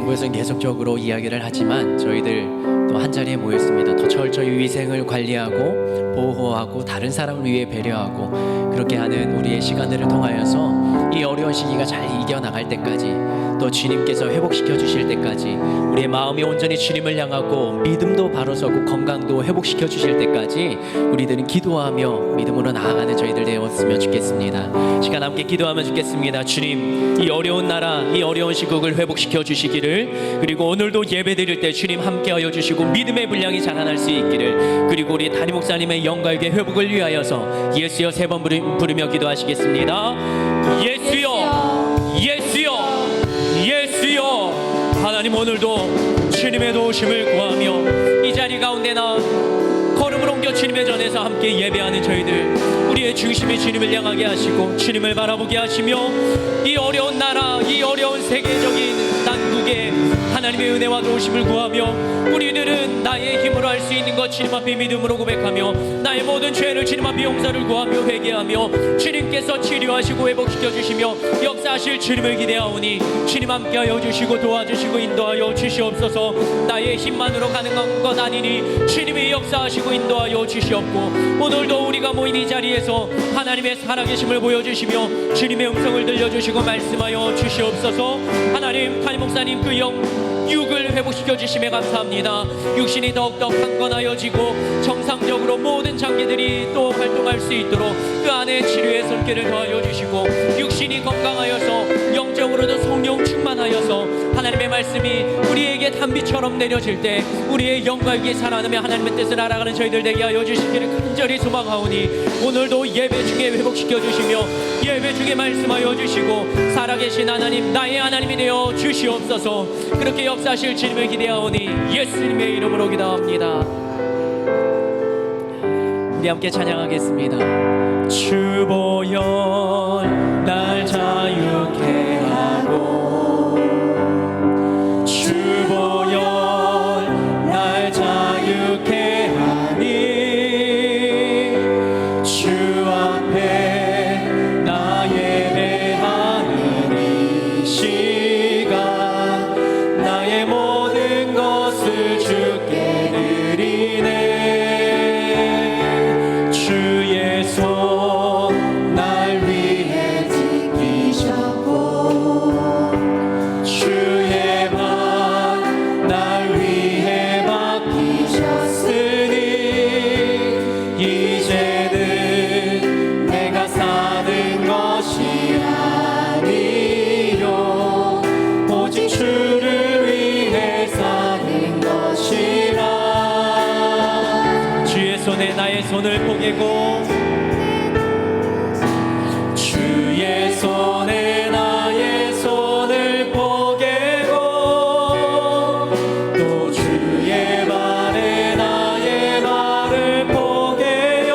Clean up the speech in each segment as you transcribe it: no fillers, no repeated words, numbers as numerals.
이것은 계속적으로 이야기를 하지만 저희들 또 한자리에 모였습니다. 더 철저히 위생을 관리하고 보호하고 다른 사람을 위해 배려하고 그렇게 하는 우리의 시간들을 통하여서 이 어려운 시기가 잘 이겨나갈 때까지, 또 주님께서 회복시켜 주실 때까지, 우리의 마음이 온전히 주님을 향하고 믿음도 바로 서고 건강도 회복시켜 주실 때까지 우리들은 기도하며 믿음으로 나아가는 저희들 되었으면 좋겠습니다. 시간 함께 기도하면 좋겠습니다. 주님, 이 어려운 나라, 이 어려운 시국을 회복시켜 주시기를, 그리고 오늘도 예배 드릴 때 주님 함께하여 주시고 믿음의 분량이 자라날 수 있기를, 그리고 우리 담임 목사님의 영광의 회복을 위하여서 예수여 3번 부르며 기도하시겠습니다. 예수여, 예수여, 예수여. 하나님, 오늘도 주님의 도우심을 구하며 이 자리 가운데나 걸음을 옮겨 주님의 전에서 함께 예배하는 저희들, 우리의 중심이 주님을 향하게 하시고 주님을 바라보게 하시며 이 어려운 나라, 이 어려운 세계적인 난국에 하나님의 은혜와 도우심을 구하며 우리들은 나의 힘으로 할 수 있는 것 주님 앞에 믿음으로 고백하며 나의 모든 죄를 주님 앞에 용서를 구하며 회개하며 주님께서 치료하시고 회복시켜 주시며 역사하실 주님을 기대하오니 주님 함께하여 주시고 도와주시고 인도하여 주시옵소서. 나의 힘만으로 가능한 것 아니니 주님이 역사하시고 인도하여 주시옵고, 오늘도 우리가 모인 이 자리에서 하나님의 살아계심을 보여주시며 주님의 음성을 들려주시고 말씀하여 주시옵소서. 하나님, 담임 목사님 그 육을 회복시켜 주심에 감사합니다. 육신이 더욱더 강건하여지고 정상적으로 모든 장기들이 또 활동할 수 있도록 그 안에 치료의 손길을 더하여 주시고, 육신이 건강하여서 영적으로도 성령 충만하여서 하나님의 말씀이 우리에게 단비처럼 내려질 때 우리의 영과 육이 살아나며 하나님의 뜻을 알아가는 저희들 되게 하여 주시기를 간절히 소망하오니, 오늘도 예배 중에 회복시켜 주시며 예배 중에 말씀하여 주시고 살아계신 하나님, 나의 하나님이 되어 주시옵소서. 그렇게 역사하실 주님을 기대하오니 예수님의 이름으로 기도합니다. 우리 함께 찬양하겠습니다. 주 보혈 날 자유케 하고, 주 보혈 날 자유케 하니, 주 앞에 나 예배하는 이 시간 나의 모든 것을 주께 드리네. 주의 손 날 위해 지키셨고, 주의 발 날 위해 맡기셨으니, 이제는 내가 사는 것이 아니요 오직 주를 위해 사는 것이라. 주의 손에 나의 손을 포개고, 주의 손에 나의 손을 포개고, 또 주의 발에 나의 발을 포개요.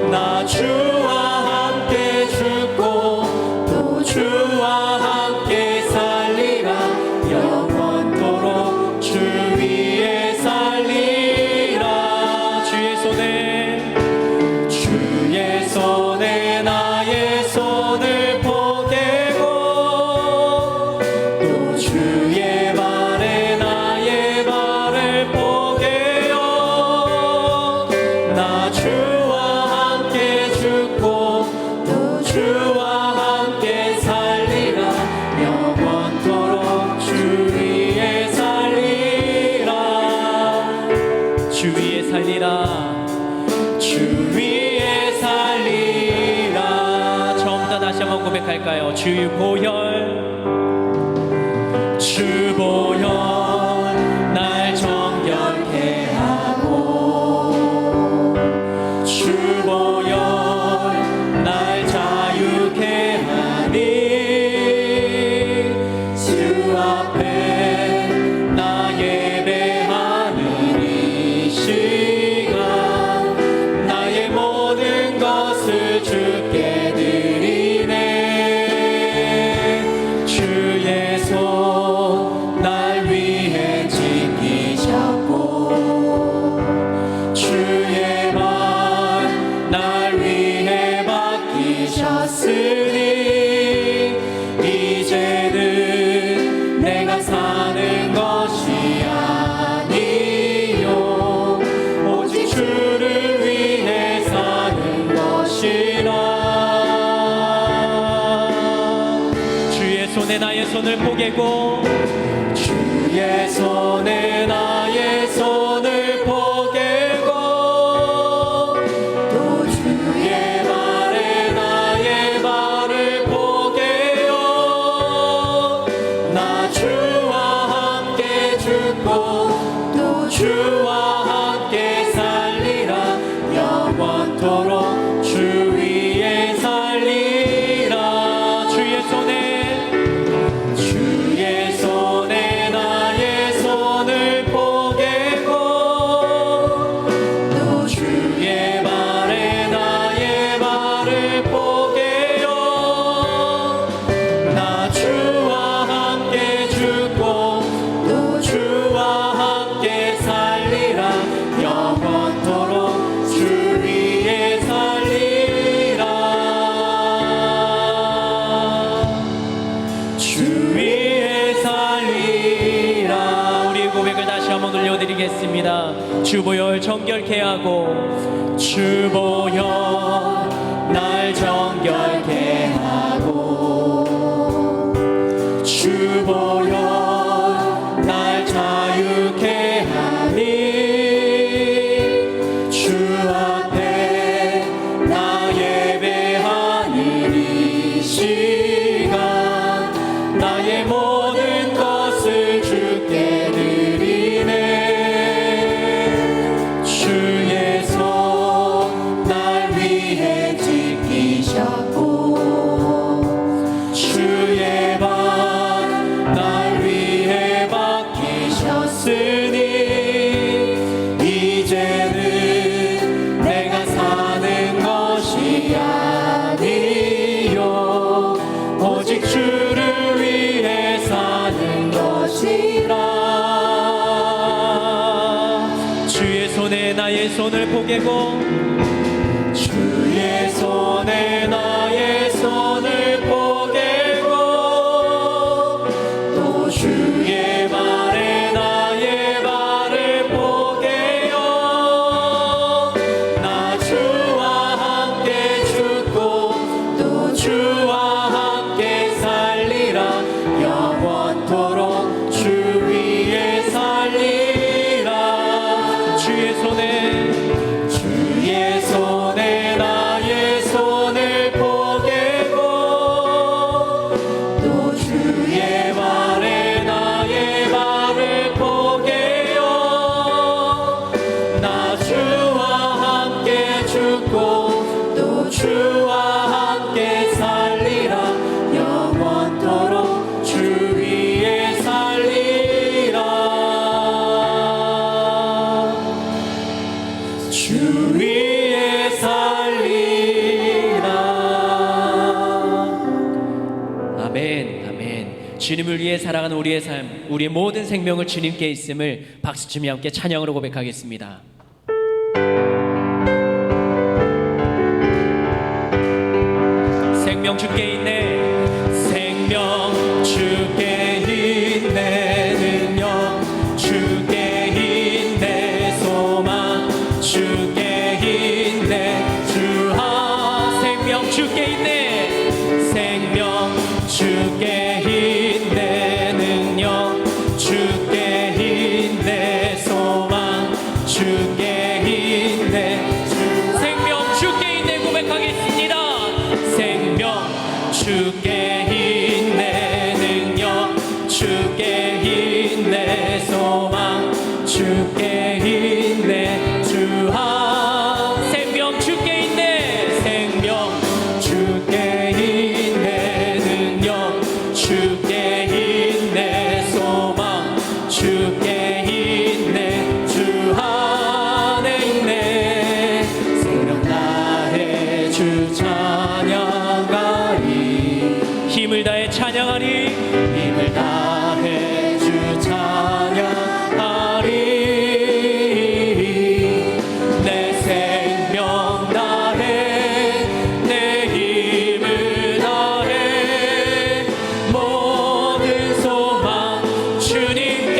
나 주와 함께 죽고 또 주와 함께 살리라. 영원토록 주 위에 살리라. 주의 손에 나의 손을 포개고, 또 주의 발에 나의 발을 포개요. 나 주와 함께 죽고 또 주와 함께 살리라. 영원토록 주 위에 살리라. 주 위에 살리라. 주 위에 살리라. 처음부터 다시 한번 고백할까요? 주 보혈 날 정결케 하고, 주 보혈 날 자유케 하니, 주 앞에 나 예배하는 이 시간 나의 모든 것을 주께 드리네. 손에 나의 손을 포개고 주의 손에 나의 손을 포개고 또 주의 발에 나의 발을 포개요. 나 주와 함께 죽고 또 주와 함께 살리라. 영원토록 주 위에 살리라. 주의 손에 나의 손을 포개고 또 주의 발에 나의 발을 포개요. 나 주와 함께 죽고 또 주와 함께 살리라. 영원토록 주 위에 살리라. 주 위에 살리라. 우리의 고백을 다시 한번 올려드리겠습니다. 주보혈 정결케 하고 주보혈 날 정결케 하고 주보혈 날 자유케 하니 주 앞에 나 예배하는 이 시간 나의 모든 것을 주께 드리네. 주의 손 날 위해 지키셨고 주의 발 날 위해 박히셨으니 이제는 내가 사는 것이 아니요 오직 주를 위해 사는 것이라. 주의 손에 나의 손을 포개고 주의 손에 나의 손을 포개고 또 주의 발에 나의 발을 포개요. 나 주와 함께 죽고 또 주와 함께 살리라. 영원토록 주 위에 살리라. 주의 손에 나의 손을 포개고 또 주의 발에 나의 발을 포개요. 나 주와 함께 죽고 또 주와 함께 살리라. 영원토록 주 위에 살리라. 주 위에 살리라. 아멘, 아멘. 주님을 위해 살아가는 우리의 삶, 우리의 모든 생명을 주님께 있음을 박수치며 함께 찬양으로 고백하겠습니다. 생명 주께 있네. 생명 주께 있네. 능력 주께 있네. 소망 주께 있네. 주하 생명 주께 있네. 생명 주께 있네. 능력 주께 있네. 소망 주께 있네. 생명 주께 있네 고백하겠습니다. 생명 주께 있네. 능력 주께 있네. 소망 주께 있네. 주하 생명 주께 있네. 생명 주께 있네. 능력 주께 있네. 소망 주께 있네. 주하 안에 있네. 생명 다해 주 찬양하리. 힘을 다해 찬양하리. 힘을 다해 주 찬양하리. 내 생명 다해 내 힘을 다해 모든 소망 주님께.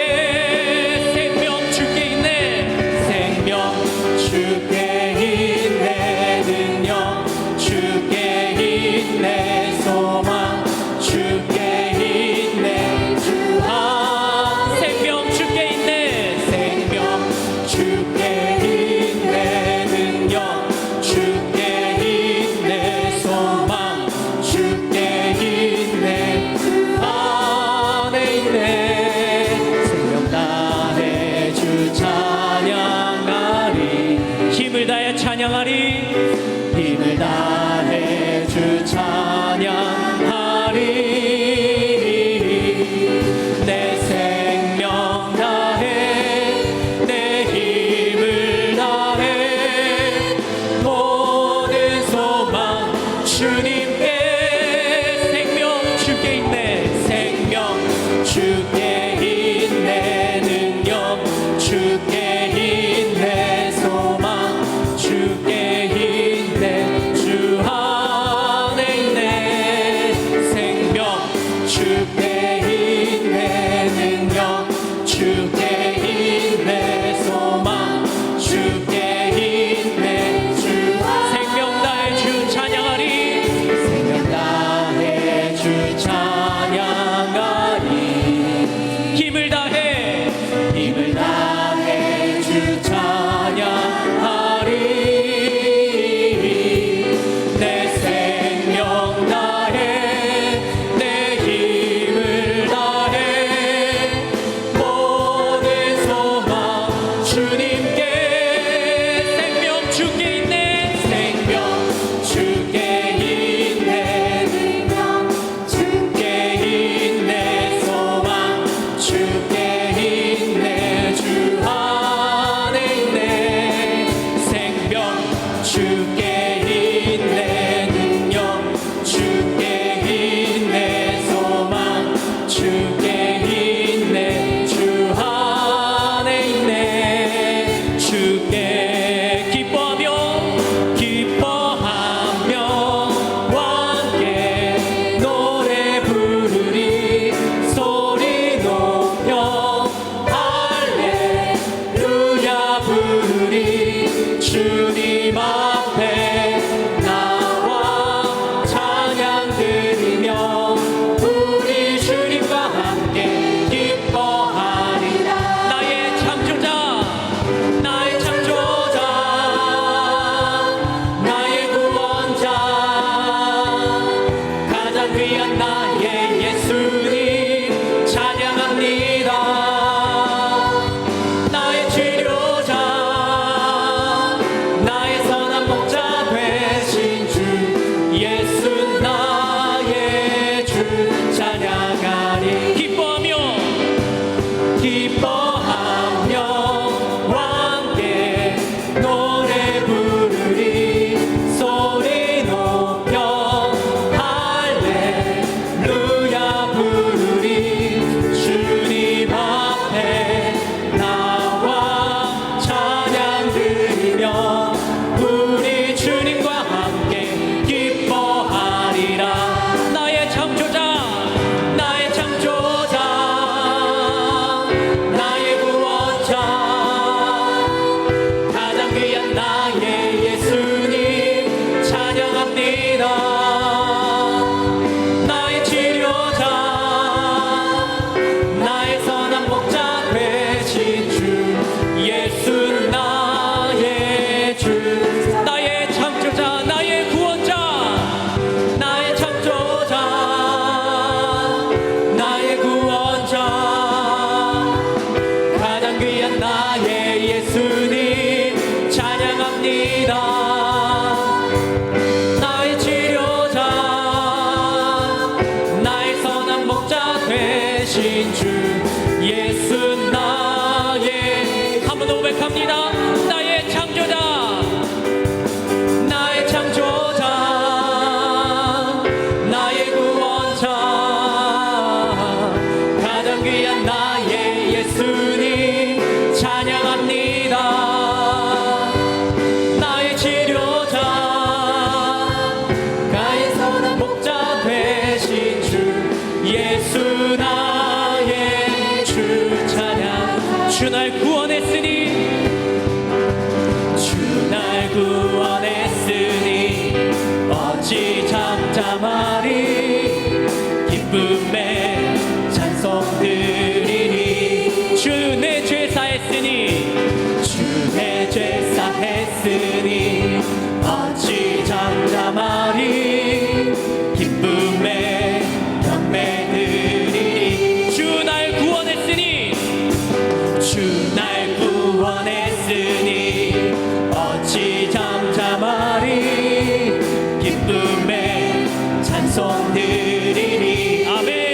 생명 주께 있네. 생명 주께 있네. 능력 주께 있네. 소망 주께 있네. 주 찬양하리. 힘을 다해 주 찬양하리. 내 생명 다해 내 힘을 다해 모든 소망 주님께. 생명 주께 있네. 생명 주께 있네. 능력 주께 있네. 소망 주께 있네. 주 안에 있네. 생명 주께 있네. 능력 주께 있네. 소망 주께 있네. 주 안에 있네. 주께 기뻐하며 함께 노래 부르리. 소리 높여 할렐루야 부르리. 주님 앞에 나와 찬양 드리며 우리 주님과 함께 기뻐하리라. 나의 창조자 나의 구원자 가장 귀한 나의 예수님 찬양합니다. 나의 치료자 나의 선한 목자 되신 주 예수 나의 주 찬양하리. 기뻐하며 함께 노래 부르리. 소리 높여 할렐루야 부르리. 주님 앞에 나와 찬양 드리며 우리 주님과 함께 기뻐하리라. 나의 창조자 나의 구원자 가장 귀한 나의 예수님 찬양합니다. 나의 치료자 나의 선한 목자 되신 주 예수 나의 주. 나의 창조자 나의 구원자 나의 창조자 나의 구원자 가장 귀한 나의 예수님 찬양합니다. 나의 치료자 나의 선한 목자 되신 주 예수 나의. 한 번 더 고백합니다. 나의 창조자 나의 구원자 가장 귀한 나의 예수님 찬양합니다. 나의 치료자 나의 선한 목자 되신 주 예수 나의 주 찬양. 주 날 구원했으니 어찌 잠잠하리. 기쁨에 찬송 드리리. 주 내 죄 사했으니 어찌 잠잠하리. 기쁨에 경배 드리리. 주 날 구원했으니 어찌 잠잠하리. 기쁨에 찬송 드리리. 아멘.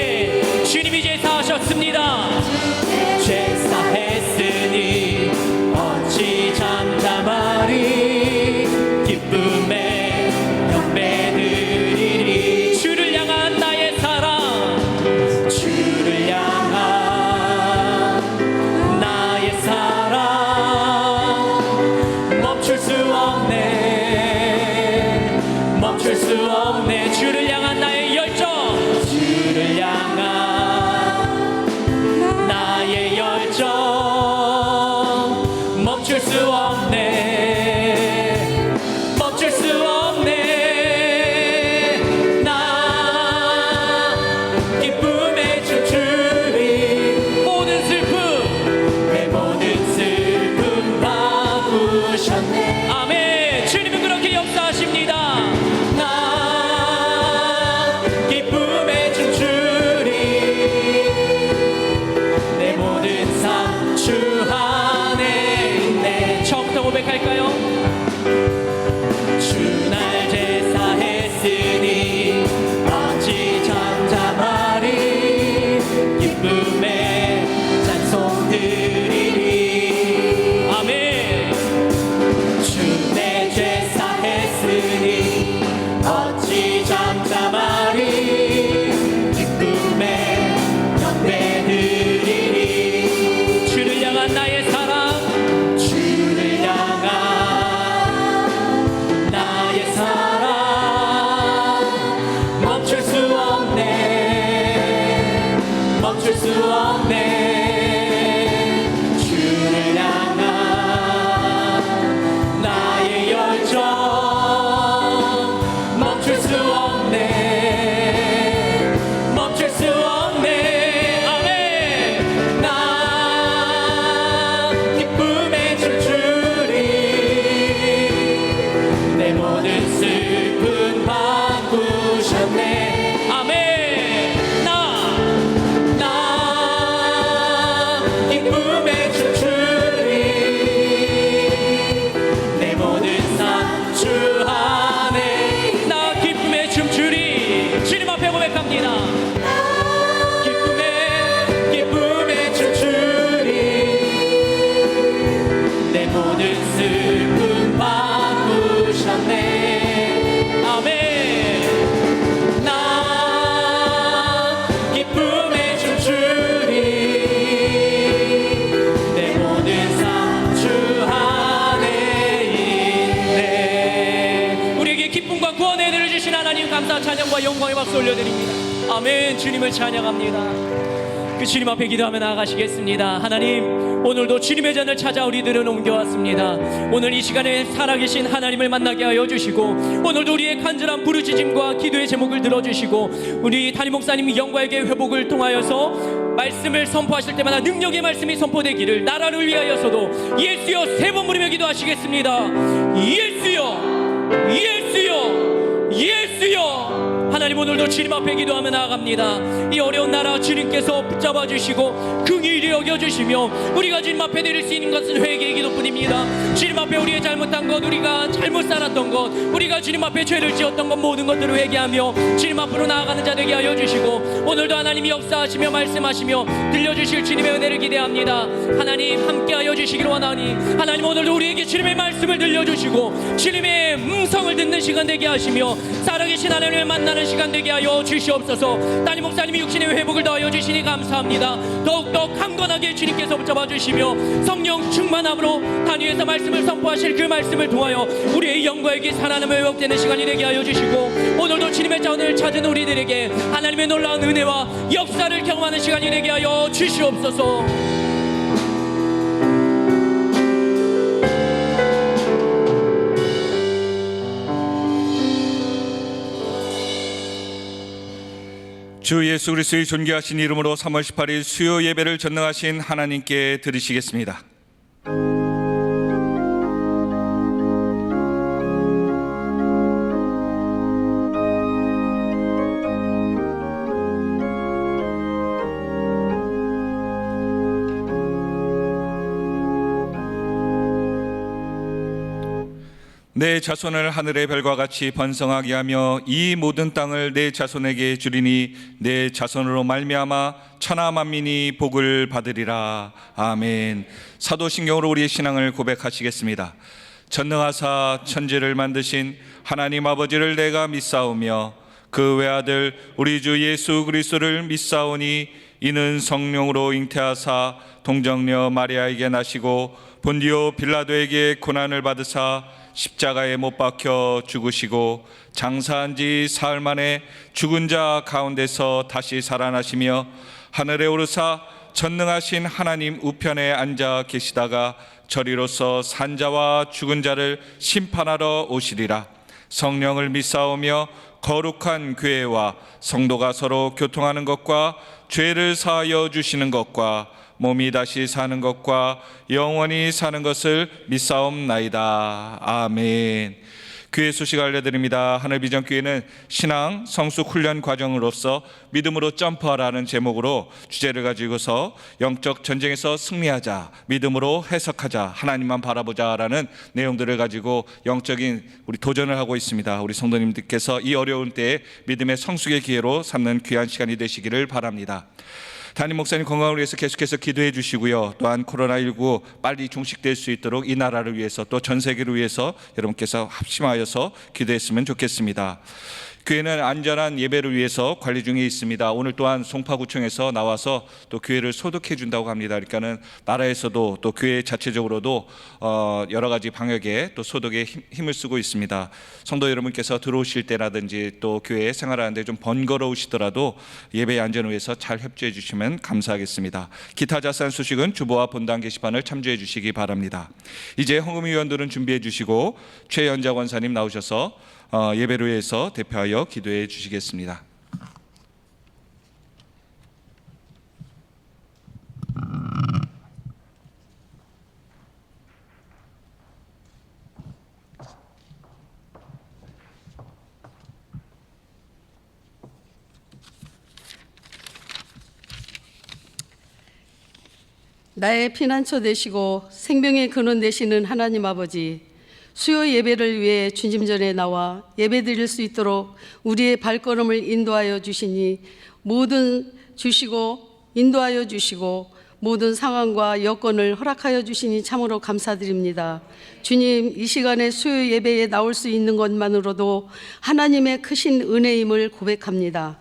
영광의 박수 올려드립니다. 아멘. 주님을 찬양합니다. 그 주님 앞에 기도하며 나아가시겠습니다. 하나님, 오늘도 주님의 잔을 찾아 우리들은 옮겨왔습니다. 오늘 이 시간에 살아계신 하나님을 만나게 하여 주시고, 오늘도 우리의 간절한 부르짖음과 기도의 제목을 들어주시고, 우리 담임 목사님이 영광에게 회복을 통하여서 말씀을 선포하실 때마다 능력의 말씀이 선포되기를, 나라를 위하여서도 예수여 3번 부르며 기도하시겠습니다. 예수여, 예수여, 예수여. 하나님, 오늘도 주님 앞에 기도하며 나아갑니다. 이 어려운 나라 주님께서 붙잡아 주시고 긍휼히 여겨주시며, 우리가 주님 앞에 드릴 수 있는 것은 회개의 기도뿐입니다. 주님 앞에 우리의 잘못한 것, 우리가 잘못 살았던 것, 우리가 주님 앞에 죄를 지었던 것, 모든 것들을 회개하며 주님 앞으로 나아가는 자 되게 하여 주시고, 오늘도 하나님이 역사하시며 말씀하시며 들려주실 주님의 은혜를 기대합니다. 하나님, 함께하여 주시기를 원하니, 하나님 오늘도 우리에게 주님의 말씀을 들려주시고 주님의 음성을 듣는 시간 되게 하시며, 살아계신 하나님을 만나는 시간 되게 하여 주시옵소서. 담임 목사님이 육신의 회복을 더하여 주시니 감사합니다. 더욱더 강건하게 주님께서 붙잡아 주시며, 성령 충만함으로 단위에서 말씀을 선포하실 그 말씀을 통하여 우리의 영광에게 살아남아 회복되는 시간이 되게 하여 주시고, 오늘도 주님의 자원을 찾은 우리들에게 하나님의 놀라운 은혜와 역사를 경험하는 시간이 되게 하여 주시옵소서. 주 예수 그리스도의 존귀하신 이름으로 3월 18일 수요 예배를 전능하신 하나님께 드리시겠습니다. 내 자손을 하늘의 별과 같이 번성하게 하며 이 모든 땅을 내 자손에게 주리니 내 자손으로 말미암아 천하 만민이 복을 받으리라. 아멘. 사도신경으로 우리의 신앙을 고백하시겠습니다. 전능하사 천지를 만드신 하나님 아버지를 내가 믿사오며 그 외아들 우리 주 예수 그리스도를 믿사오니 이는 성령으로 잉태하사 동정녀 마리아에게 나시고 본디오 빌라도에게 고난을 받으사 십자가에 못 박혀 죽으시고 장사한 지 사흘 만에 죽은 자 가운데서 다시 살아나시며 하늘에 오르사 전능하신 하나님 우편에 앉아 계시다가 저리로서 산 자와 죽은 자를 심판하러 오시리라. 성령을 믿사오며 거룩한 교회와 성도가 서로 교통하는 것과 죄를 사하여 주시는 것과 몸이 다시 사는 것과 영원히 사는 것을 믿사옵나이다. 아멘. 교회 소식 알려드립니다. 하늘비전교회는 신앙 성숙 훈련 과정으로서 믿음으로 점프하라는 제목으로 주제를 가지고서 영적 전쟁에서 승리하자, 믿음으로 해석하자, 하나님만 바라보자라는 내용들을 가지고 영적인 우리 도전을 하고 있습니다. 우리 성도님들께서 이 어려운 때에 믿음의 성숙의 기회로 삼는 귀한 시간이 되시기를 바랍니다. 담임 목사님 건강을 위해서 계속해서 기도해 주시고요. 또한 코로나19 빨리 종식될 수 있도록 이 나라를 위해서 또 전 세계를 위해서 여러분께서 합심하여서 기도했으면 좋겠습니다. 교회는 안전한 예배를 위해서 관리 중에 있습니다. 오늘 또한 송파구청에서 나와서 또 교회를 소독해 준다고 합니다. 그러니까는 나라에서도 또 교회 자체적으로도 여러 가지 방역에 또 소독에 힘을 쓰고 있습니다. 성도 여러분께서 들어오실 때라든지 또 교회에 생활하는데 좀 번거로우시더라도 예배 안전을 위해서 잘 협조해 주시면 감사하겠습니다. 기타 자세한 소식은 주보와 본당 게시판을 참조해 주시기 바랍니다. 이제 헌금위원들은 준비해 주시고 최연자 권사님 나오셔서 예배를 위해서 대표하여 기도해 주시겠습니다. 나의 피난처 되시고 생명의 근원 되시는 하나님 아버지, 수요 예배를 위해 주님 전에 나와 예배드릴 수 있도록 우리의 발걸음을 인도하여 주시니 인도하여 주시고 모든 상황과 여건을 허락하여 주시니 참으로 감사드립니다. 주님, 이 시간에 수요 예배에 나올 수 있는 것만으로도 하나님의 크신 은혜임을 고백합니다.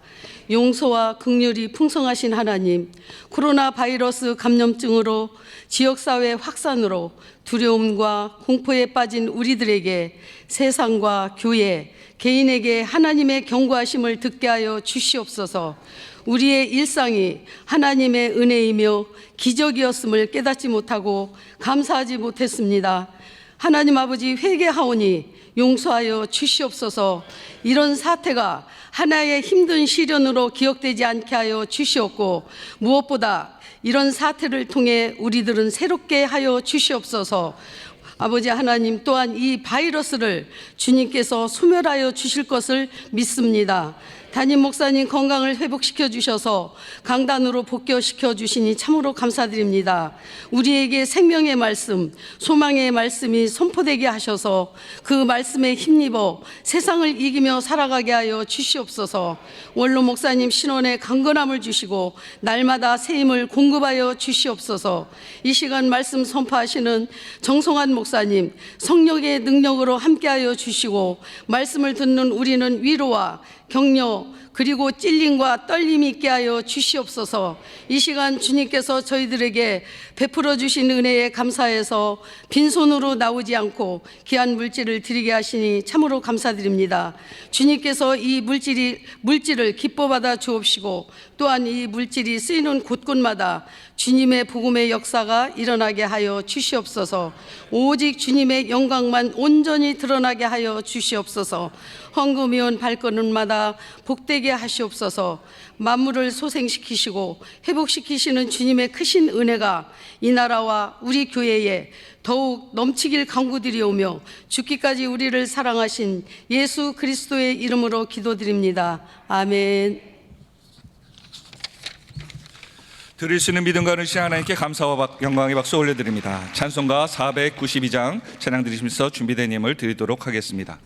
용서와 긍휼이 풍성하신 하나님, 코로나 바이러스 감염증으로 지역사회 확산으로 두려움과 공포에 빠진 우리들에게 세상과 교회, 개인에게 하나님의 경고하심을 듣게 하여 주시옵소서. 우리의 일상이 하나님의 은혜이며 기적이었음을 깨닫지 못하고 감사하지 못했습니다. 하나님 아버지, 회개하오니 용서하여 주시옵소서. 이런 사태가 하나의 힘든 시련으로 기억되지 않게 하여 주시옵고, 무엇보다 이런 사태를 통해 우리들은 새롭게 하여 주시옵소서. 아버지 하나님, 또한 이 바이러스를 주님께서 소멸하여 주실 것을 믿습니다. 담임 목사님 건강을 회복시켜 주셔서 강단으로 복귀시켜 주시니 참으로 감사드립니다. 우리에게 생명의 말씀, 소망의 말씀이 선포되게 하셔서 그 말씀에 힘입어 세상을 이기며 살아가게 하여 주시옵소서. 원로 목사님 신원에 강건함을 주시고 날마다 새 힘을 공급하여 주시옵소서. 이 시간 말씀 선포하시는 정성환 목사님, 성령의 능력으로 함께하여 주시고 말씀을 듣는 우리는 위로와 격려 그리고 찔림과 떨림이 있게 하여 주시옵소서. 이 시간 주님께서 저희들에게 베풀어 주신 은혜에 감사해서 빈손으로 나오지 않고 귀한 물질을 드리게 하시니 참으로 감사드립니다. 주님께서 이 물질을 기뻐 받아 주옵시고, 또한 이 물질이 쓰이는 곳곳마다 주님의 복음의 역사가 일어나게 하여 주시옵소서. 오직 주님의 영광만 온전히 드러나게 하여 주시옵소서. 헌금이온 발걸음마다 복되게 하시옵소서. 만물을 소생시키시고 회복시키시는 주님의 크신 은혜가 이 나라와 우리 교회에 더욱 넘치길 간구드리오며 죽기까지 우리를 사랑하신 예수 그리스도의 이름으로 기도드립니다. 아멘. 드릴 수 있는 믿음과 의심 하나님께 감사와 영광의 박수 올려드립니다. 찬송가 492장 찬양 드리시면서 준비된 예물 드리도록 하겠습니다.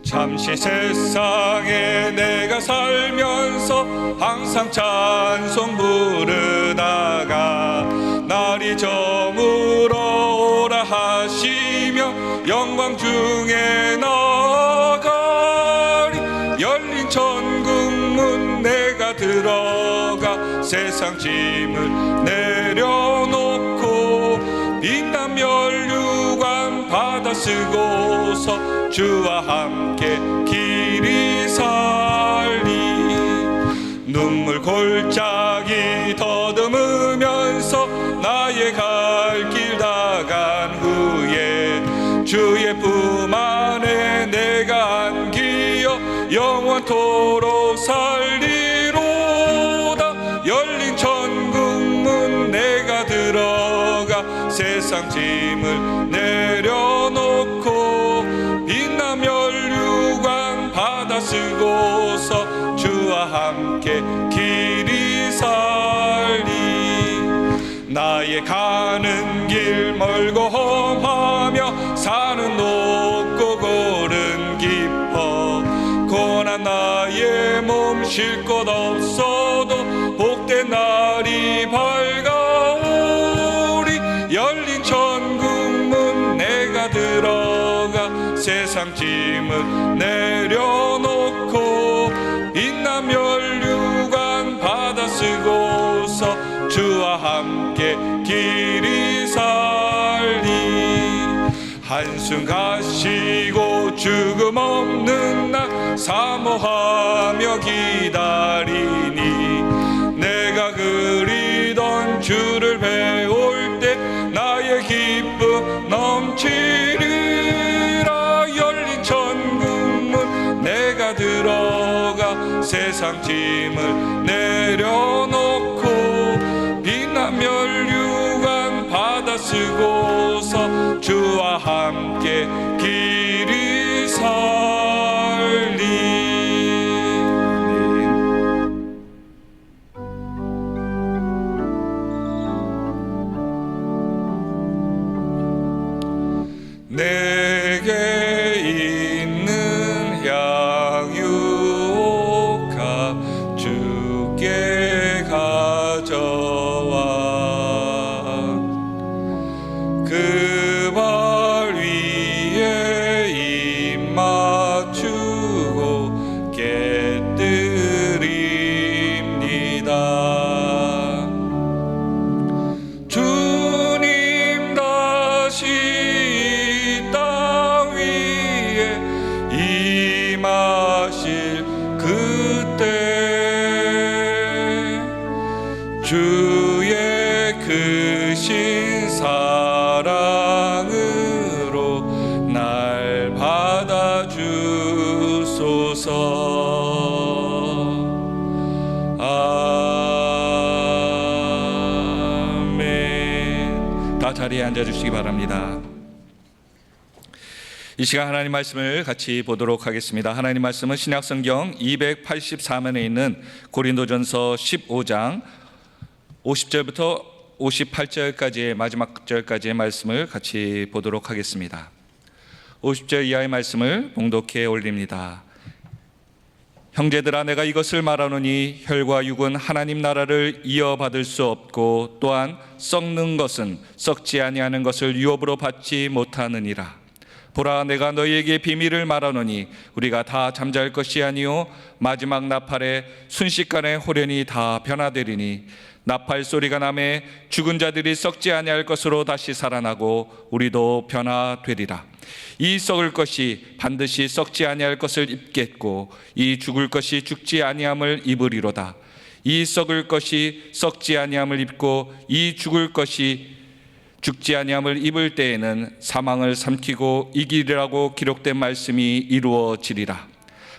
잠시 세상에 내가 살면서 항상 찬송 부르다가 날이 저물어 오라 하시며 영광 중에 나가리. 열린 천국문 내가 들어가 세상 짐을 내려놓고 빛난 면류관 받아 쓰고서 주와 함께 길이 살리. 눈물 골짜기 더듬으면서 나의 갈 길 다 간 후에 주의 품 안에 내가 안기어 영원토록 살리로다. 열린 천국문 내가 들어가 세상 짐을 내려놓고 빛난 면류관 받아 쓰고서 주와 함께 길이 살리. 나의 가는 길 멀고 험하며 산은 높고 고른 깊어 고난 나의 몸 쉴 곳 없어도 복된 날이 밝아오리. 열린 천국문 내가 들어가 세상 짐을 내려놓고 빛난 면류관 받아 쓰고서 주와 함께 길이 살리. 한숨 가시고 죽음 없는 날 사모하며 기다리니 내가 그리던 주를 배울 때 나의 기쁨 넘치리라. 열린 천국문 내가 들어가 세상 짐을 내려놓고 빛난 면류관 받아 쓰고서 주와 함께 길이 살리. 내게 있는 향유가 주께 가져와 그 발 위에 입 맞추고 깨뜨립니다. 주님 다시 이 땅 위에 임하실 그때 주의 크신 사랑으로 날 받아주소서. 아멘. 다 자리에 앉아주시기 바랍니다. 이 시간 하나님 말씀을 같이 보도록 하겠습니다. 하나님 말씀은 신약성경 284면에 있는 고린도전서 15장 50절부터 58절까지의 마지막 절까지의 말씀을 같이 보도록 하겠습니다. 50절 이하의 말씀을 봉독해 올립니다. 형제들아, 내가 이것을 말하노니 혈과 육은 하나님 나라를 이어받을 수 없고 또한 썩는 것은 썩지 아니하는 것을 유업으로 받지 못하느니라. 보라, 내가 너희에게 비밀을 말하노니 우리가 다 잠잘 것이 아니요 마지막 나팔에 순식간에 호련히 다 변화되리니 나팔 소리가 나매 죽은 자들이 썩지 아니할 것으로 다시 살아나고 우리도 변화되리라. 이 썩을 것이 반드시 썩지 아니할 것을 입겠고 이 죽을 것이 죽지 아니함을 입으리로다. 이 썩을 것이 썩지 아니함을 입고 이 죽을 것이 죽지 아니함을 입을 때에는 사망을 삼키고 이기리라고 기록된 말씀이 이루어지리라.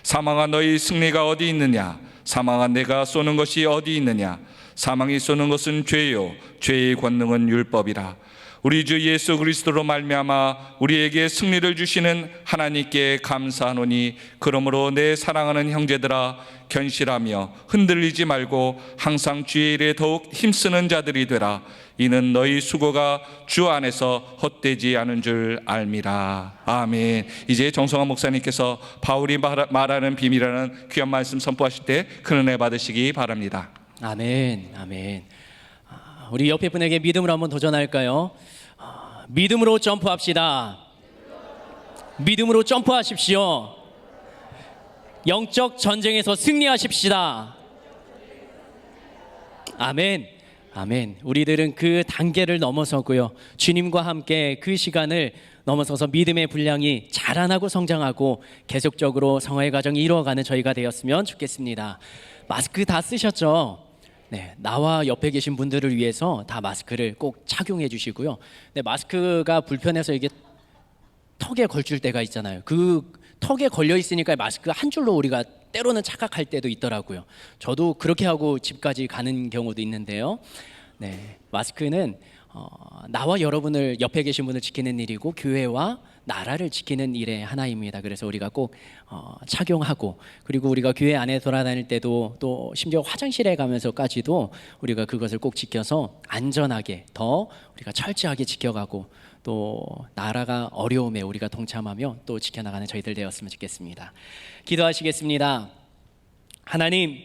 사망아, 너희 승리가 어디 있느냐? 사망아, 내가 쏘는 것이 어디 있느냐? 사망이 쏘는 것은 죄요 죄의 권능은 율법이라. 우리 주 예수 그리스도로 말미암아 우리에게 승리를 주시는 하나님께 감사하노니 그러므로 내 사랑하는 형제들아, 견실하며 흔들리지 말고 항상 주의 일에 더욱 힘쓰는 자들이 되라. 이는 너희 수고가 주 안에서 헛되지 않은 줄 알미라. 아멘. 이제 정성환 목사님께서 바울이 말하는 비밀이라는 귀한 말씀 선포하실 때 큰 은혜 받으시기 바랍니다. 아멘, 아멘. 우리 옆에 분에게 믿음으로 한번 도전할까요? 믿음으로 점프합시다. 믿음으로 점프하십시오. 영적 전쟁에서 승리하십시다. 아멘, 아멘. 우리들은 그 단계를 넘어서고요, 주님과 함께 그 시간을 넘어서서 믿음의 분량이 자라나고 성장하고 계속적으로 성화의 과정이 이루어가는 저희가 되었으면 좋겠습니다. 마스크 다 쓰셨죠? 네, 나와 옆에 계신 분들을 위해서 다 마스크를 꼭 착용해 주시고요. 네, 마스크가 불편해서 이게 턱에 걸칠 때가 있잖아요. 그 턱에 걸려 있으니까 마스크 한 줄로 우리가 때로는 착각할 때도 있더라고요. 저도 그렇게 하고 집까지 가는 경우도 있는데요. 네, 마스크는 나와 여러분을, 옆에 계신 분을 지키는 일이고 교회와 나라를 지키는 일의 하나입니다. 그래서 우리가 꼭 착용하고, 그리고 우리가 교회 안에 돌아다닐 때도 또 심지어 화장실에 가면서까지도 우리가 그것을 꼭 지켜서 안전하게 더 우리가 철저하게 지켜가고, 또 나라가 어려움에 우리가 동참하며 또 지켜나가는 저희들 되었으면 좋겠습니다. 기도하시겠습니다. 하나님,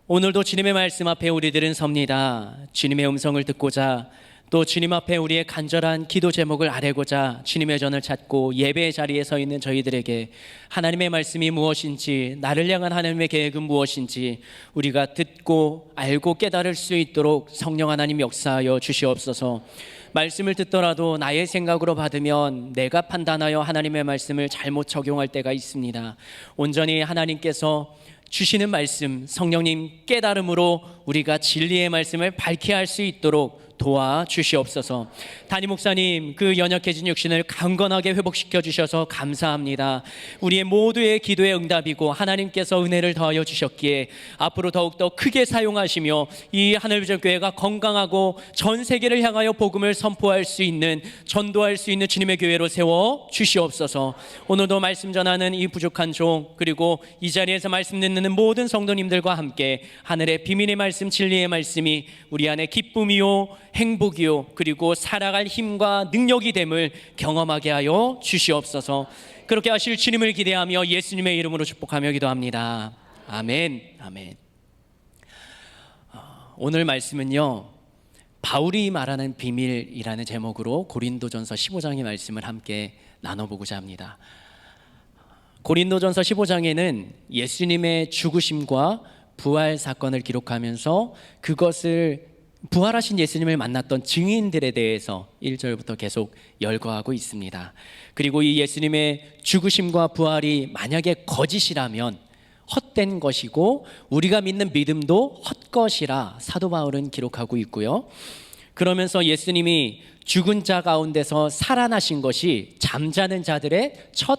오늘도 주님의 말씀 앞에 우리들은 섭니다. 주님의 음성을 듣고자, 또 주님 앞에 우리의 간절한 기도 제목을 아뢰고자 주님의 전을 찾고 예배의 자리에 서 있는 저희들에게 하나님의 말씀이 무엇인지, 나를 향한 하나님의 계획은 무엇인지 우리가 듣고 알고 깨달을 수 있도록 성령 하나님 역사하여 주시옵소서. 말씀을 듣더라도 나의 생각으로 받으면 내가 판단하여 하나님의 말씀을 잘못 적용할 때가 있습니다. 온전히 하나님께서 주시는 말씀, 성령님 깨달음으로 우리가 진리의 말씀을 밝게 할 수 있도록 도와주시옵소서. 담임 목사님, 그 연약해진 육신을 강건하게 회복시켜 주셔서 감사합니다. 우리의 모두의 기도의 응답이고 하나님께서 은혜를 더하여 주셨기에 앞으로 더욱더 크게 사용하시며 이 하늘비전교회가 건강하고 전 세계를 향하여 복음을 선포할 수 있는, 전도할 수 있는 주님의 교회로 세워 주시옵소서. 오늘도 말씀 전하는 이 부족한 종, 그리고 이 자리에서 말씀 듣는 모든 성도님들과 함께 하늘의 비밀의 말씀, 진리의 말씀이 우리 안에 기쁨이요 행복이요 그리고 살아갈 힘과 능력이 됨을 경험하게 하여 주시옵소서. 그렇게 하실 주님을 기대하며 예수님의 이름으로 축복하며 기도합니다. 아멘. 아멘. 오늘 말씀은요, 바울이 말하는 비밀이라는 제목으로 고린도전서 15장의 말씀을 함께 나눠보고자 합니다. 고린도전서 15장에는 예수님의 죽으심과 부활 사건을 기록하면서 그것을 부활하신 예수님을 만났던 증인들에 대해서 1절부터 계속 열거하고 있습니다. 그리고 이 예수님의 죽으심과 부활이 만약에 거짓이라면 헛된 것이고 우리가 믿는 믿음도 헛것이라 사도 바울은 기록하고 있고요. 그러면서 예수님이 죽은 자 가운데서 살아나신 것이 잠자는 자들의 첫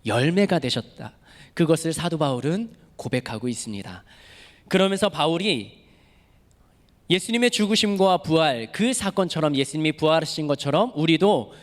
열매가 되셨다. 그것을 사도 바울은 고백하고 있습니다. 그러면서 바울이 예수님의 죽으심과 부활, 그 사건처럼 예수님이 부활하신 것처럼 우리도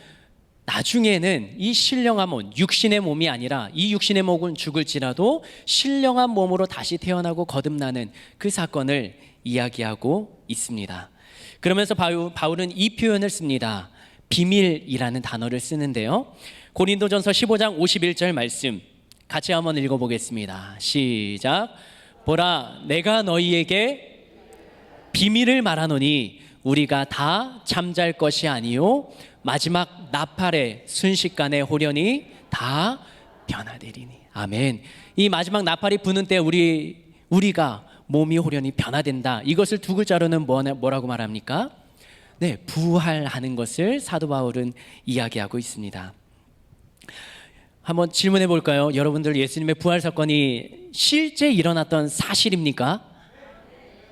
나중에는 이 신령한 몸, 육신의 몸이 아니라 이 육신의 몸은 죽을지라도 신령한 몸으로 다시 태어나고 거듭나는 그 사건을 이야기하고 있습니다. 그러면서 바울은 이 표현을 씁니다. 비밀이라는 단어를 쓰는데요. 고린도전서 15장 51절 말씀 같이 한번 읽어보겠습니다. 시작. 보라, 내가 너희에게 비밀을 말하노니 우리가 다 잠잘 것이 아니요 마지막 나팔의 순식간에 호련히 다 변화되리니. 아멘. 이 마지막 나팔이 부는 때 우리가 몸이 호련히 변화된다. 이것을 두 글자로는 뭐라고 말합니까? 네, 부활하는 것을 사도 바울은 이야기하고 있습니다. 한번 질문해 볼까요? 여러분들, 예수님의 부활 사건이 실제 일어났던 사실입니까?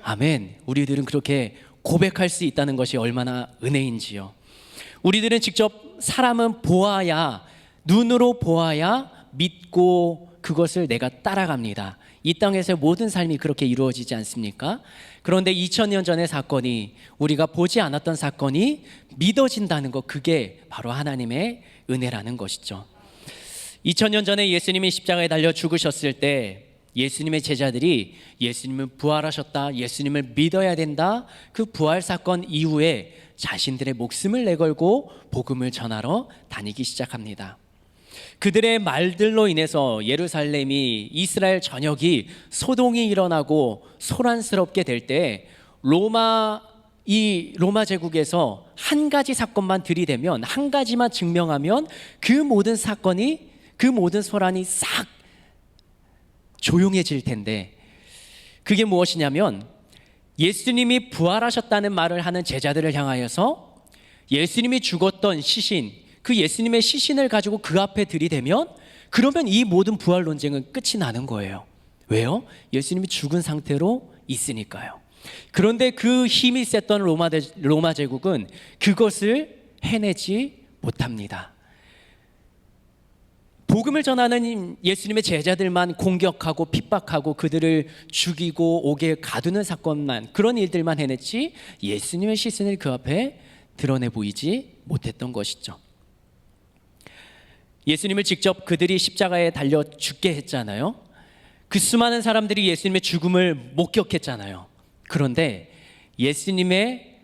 아멘. 우리들은 그렇게 고백할 수 있다는 것이 얼마나 은혜인지요. 우리들은 직접 사람은 보아야, 눈으로 보아야 믿고 그것을 내가 따라갑니다. 이 땅에서의 모든 삶이 그렇게 이루어지지 않습니까? 그런데 2000년 전의 사건이, 우리가 보지 않았던 사건이 믿어진다는 것, 그게 바로 하나님의 은혜라는 것이죠. 2000년 전에 예수님이 십자가에 달려 죽으셨을 때 예수님의 제자들이 예수님은 부활하셨다, 예수님을 믿어야 된다, 그 부활 사건 이후에 자신들의 목숨을 내걸고 복음을 전하러 다니기 시작합니다. 그들의 말들로 인해서 예루살렘이, 이스라엘 전역이 소동이 일어나고 소란스럽게 될 때 로마 제국에서 한 가지 사건만 들이대면, 한 가지만 증명하면 그 모든 사건이, 그 모든 소란이 싹 조용해질 텐데, 그게 무엇이냐면 예수님이 부활하셨다는 말을 하는 제자들을 향하여서 예수님이 죽었던 시신, 그 예수님의 시신을 가지고 그 앞에 들이대면, 그러면 이 모든 부활 논쟁은 끝이 나는 거예요. 왜요? 예수님이 죽은 상태로 있으니까요. 그런데 그 힘이 셌던 로마 제국은 그것을 해내지 못합니다. 복음을 전하는 예수님의 제자들만 공격하고 핍박하고 그들을 죽이고 옥에 가두는 사건만, 그런 일들만 해냈지 예수님의 시신을 그 앞에 드러내 보이지 못했던 것이죠. 예수님을 직접 그들이 십자가에 달려 죽게 했잖아요. 그 수많은 사람들이 예수님의 죽음을 목격했잖아요. 그런데 예수님의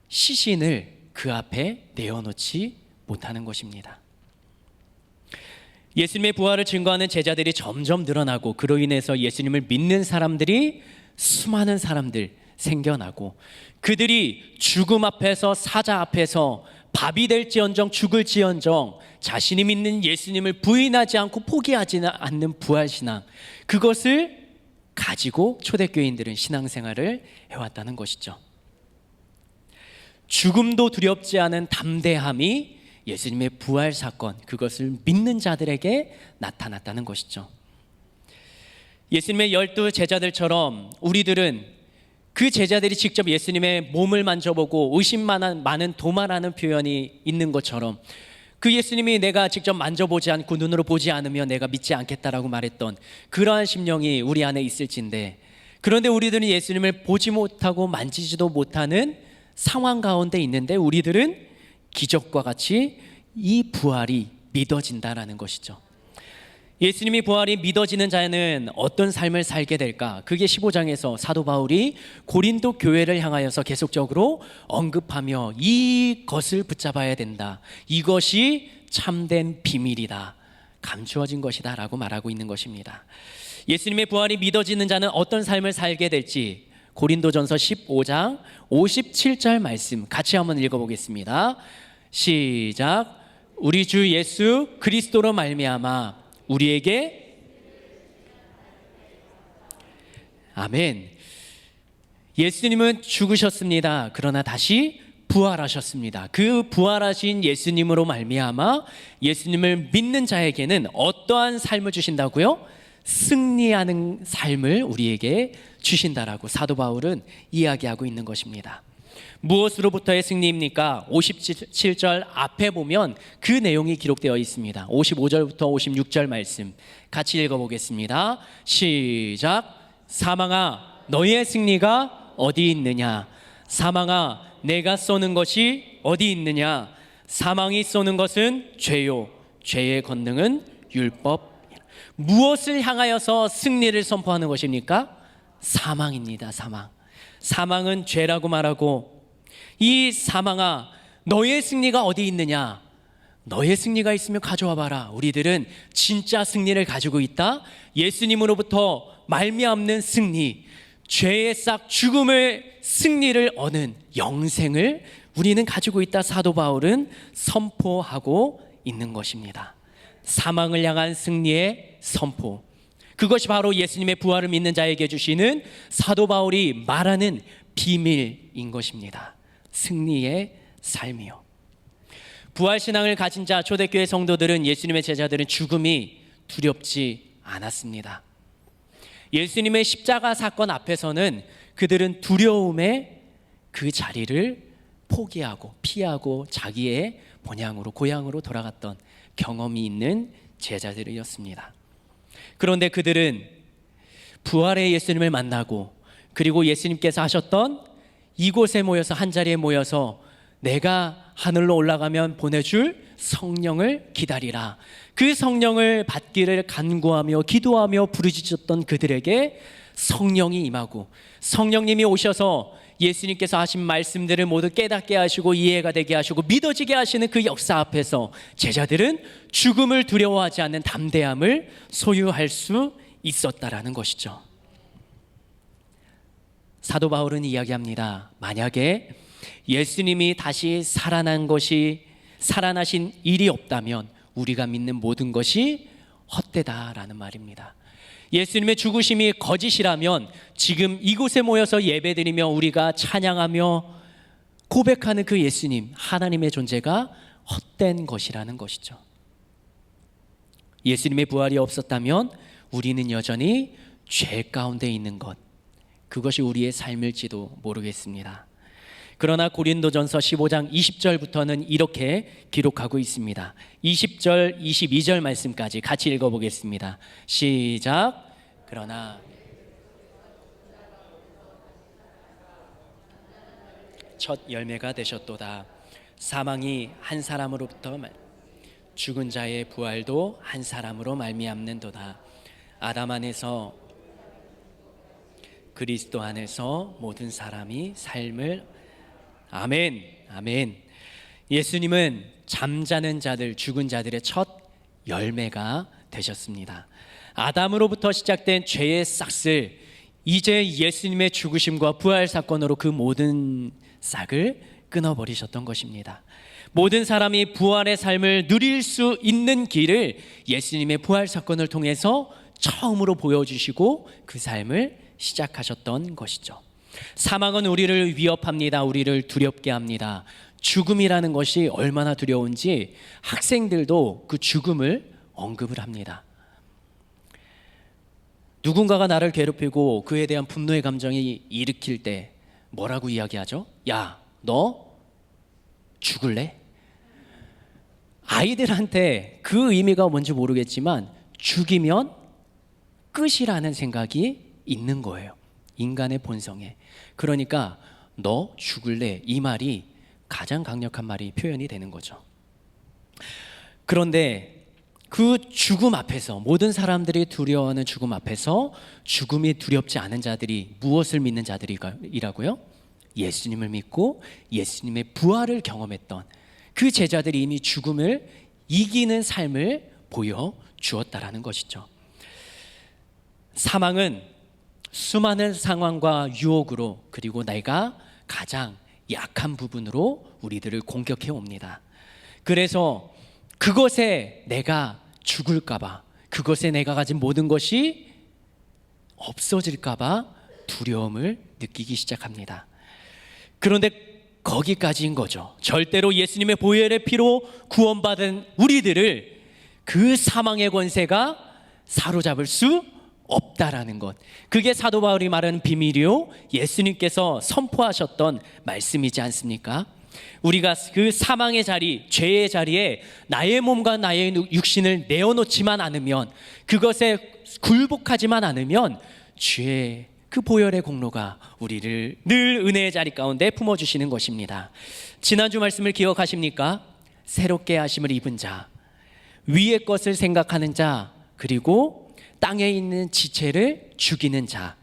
시신을 그 앞에 내어놓지 못하는 것입니다. 예수님의 부활을 증거하는 제자들이 점점 늘어나고, 그로 인해서 예수님을 믿는 사람들이, 수많은 사람들 생겨나고, 그들이 죽음 앞에서, 사자 앞에서 밥이 될지언정 죽을지언정 자신이 믿는 예수님을 부인하지 않고 포기하지 않는 부활신앙, 그것을 가지고 초대교인들은 신앙생활을 해왔다는 것이죠. 죽음도 두렵지 않은 담대함이 예수님의 부활 사건, 그것을 믿는 자들에게 나타났다는 것이죠. 예수님의 12 제자들처럼 우리들은 그 제자들이 직접 예수님의 몸을 만져보고 의심만 많은 도마라는 표현이 있는 것처럼, 그 예수님이 내가 직접 만져보지 않고 눈으로 보지 않으면 내가 믿지 않겠다라고 말했던 그러한 심령이 우리 안에 있을진데, 그런데 우리들은 예수님을 보지 못하고 만지지도 못하는 상황 가운데 있는데 우리들은 기적과 같이 이 부활이 믿어진다라는 것이죠. 예수님이 부활이 믿어지는 자는 어떤 삶을 살게 될까? 그게 15장에서 사도 바울이 고린도 교회를 향하여서 계속적으로 언급하며 이것을 붙잡아야 된다, 이것이 참된 비밀이다, 감추어진 것이다 라고 말하고 있는 것입니다. 예수님의 부활이 믿어지는 자는 어떤 삶을 살게 될지 고린도전서 15장 57절 말씀 같이 한번 읽어보겠습니다. 시작. 우리 주 예수 그리스도로 말미암아 우리에게 아멘. 예수님은 죽으셨습니다. 그러나 다시 부활하셨습니다. 그 부활하신 예수님으로 말미암아 예수님을 믿는 자에게는 어떠한 삶을 주신다고요? 승리하는 삶을 우리에게 주신다라고 사도 바울은 이야기하고 있는 것입니다. 무엇으로부터의 승리입니까? 57절 앞에 보면 그 내용이 기록되어 있습니다. 55절부터 56절 말씀 같이 읽어보겠습니다. 시작. 사망아 너희의 승리가 어디 있느냐? 사망아 내가 쏘는 것이 어디 있느냐? 사망이 쏘는 것은 죄요 죄의 권능은 율법. 무엇을 향하여서 승리를 선포하는 것입니까? 사망입니다. 사망. 사망은 죄라고 말하고 이 사망아 너의 승리가 어디 있느냐? 너의 승리가 있으면 가져와 봐라. 우리들은 진짜 승리를 가지고 있다. 예수님으로부터 말미암는 승리, 죄의 싹 죽음을 승리를 얻는 영생을 우리는 가지고 있다. 사도 바울은 선포하고 있는 것입니다. 사망을 향한 승리의 선포, 그것이 바로 예수님의 부활을 믿는 자에게 주시는 사도 바울이 말하는 비밀인 것입니다. 승리의 삶이요. 부활신앙을 가진 자 초대교회 성도들은 예수님의 제자들은 죽음이 두렵지 않았습니다. 예수님의 십자가 사건 앞에서는 그들은 두려움의 그 자리를 포기하고 피하고 자기의 본향으로 고향으로 돌아갔던 경험이 있는 제자들이었습니다. 그런데 그들은 부활의 예수님을 만나고 그리고 예수님께서 하셨던 이곳에 모여서 한자리에 모여서 내가 하늘로 올라가면 보내줄 성령을 기다리라. 그 성령을 받기를 간구하며 기도하며 부르짖었던 그들에게 성령이 임하고 성령님이 오셔서 예수님께서 하신 말씀들을 모두 깨닫게 하시고 이해가 되게 하시고 믿어지게 하시는 그 역사 앞에서 제자들은 죽음을 두려워하지 않는 담대함을 소유할 수 있었다라는 것이죠. 사도 바울은 이야기합니다. 만약에 예수님이 다시 살아나신 일이 없다면 우리가 믿는 모든 것이 헛되다라는 말입니다. 예수님의 죽으심이 거짓이라면 지금 이곳에 모여서 예배드리며 우리가 찬양하며 고백하는 그 예수님, 하나님의 존재가 헛된 것이라는 것이죠. 예수님의 부활이 없었다면 우리는 여전히 죄 가운데 있는 것, 그것이 우리의 삶일지도 모르겠습니다. 그러나 고린도전서 15장 20절부터는 이렇게 기록하고 있습니다. 20절, 22절 말씀까지 같이 읽어보겠습니다. 시작. 그러나 첫 열매가 되셨도다. 사망이 한 사람으로부터 죽은 자의 부활도 한 사람으로 말미암는도다. 아담 안에서 그리스도 안에서 모든 사람이 삶을 아멘, 아멘. 예수님은 잠자는 자들, 죽은 자들의 첫 열매가 되셨습니다. 아담으로부터 시작된 죄의 싹을 이제 예수님의 죽으심과 부활 사건으로 그 모든 싹을 끊어버리셨던 것입니다. 모든 사람이 부활의 삶을 누릴 수 있는 길을 예수님의 부활 사건을 통해서 처음으로 보여주시고 그 삶을 시작하셨던 것이죠. 사망은 우리를 위협합니다. 우리를 두렵게 합니다. 죽음이라는 것이 얼마나 두려운지 학생들도 그 죽음을 언급을 합니다. 누군가가 나를 괴롭히고 그에 대한 분노의 감정이 일으킬 때 뭐라고 이야기하죠? 야, 너 죽을래? 아이들한테 그 의미가 뭔지 모르겠지만 죽이면 끝이라는 생각이 있는 거예요. 인간의 본성에. 그러니까 너 죽을래? 이 말이 가장 강력한 말이 표현이 되는 거죠. 그런데 그 죽음 앞에서, 모든 사람들이 두려워하는 죽음 앞에서 죽음이 두렵지 않은 자들이 무엇을 믿는 자들이라고요? 예수님을 믿고 예수님의 부활을 경험했던 그 제자들이 이미 죽음을 이기는 삶을 보여주었다라는 것이죠. 사망은 수많은 상황과 유혹으로, 그리고 내가 가장 약한 부분으로 우리들을 공격해 옵니다. 그래서 그것에 내가 죽을까봐, 그것에 내가 가진 모든 것이 없어질까봐 두려움을 느끼기 시작합니다. 그런데 거기까지인 거죠. 절대로 예수님의 보혈의 피로 구원받은 우리들을 그 사망의 권세가 사로잡을 수 없다라는 것, 그게 사도 바울이 말하는 비밀이요, 예수님께서 선포하셨던 말씀이지 않습니까? 우리가 그 사망의 자리, 죄의 자리에 나의 몸과 나의 육신을 내어놓지만 않으면, 그것에 굴복하지만 않으면 죄의 그 보혈의 공로가 우리를 늘 은혜의 자리 가운데 품어주시는 것입니다. 지난주 말씀을 기억하십니까? 새롭게 하심을 입은 자, 위의 것을 생각하는 자, 그리고 땅에 있는 지체를 죽이는 자,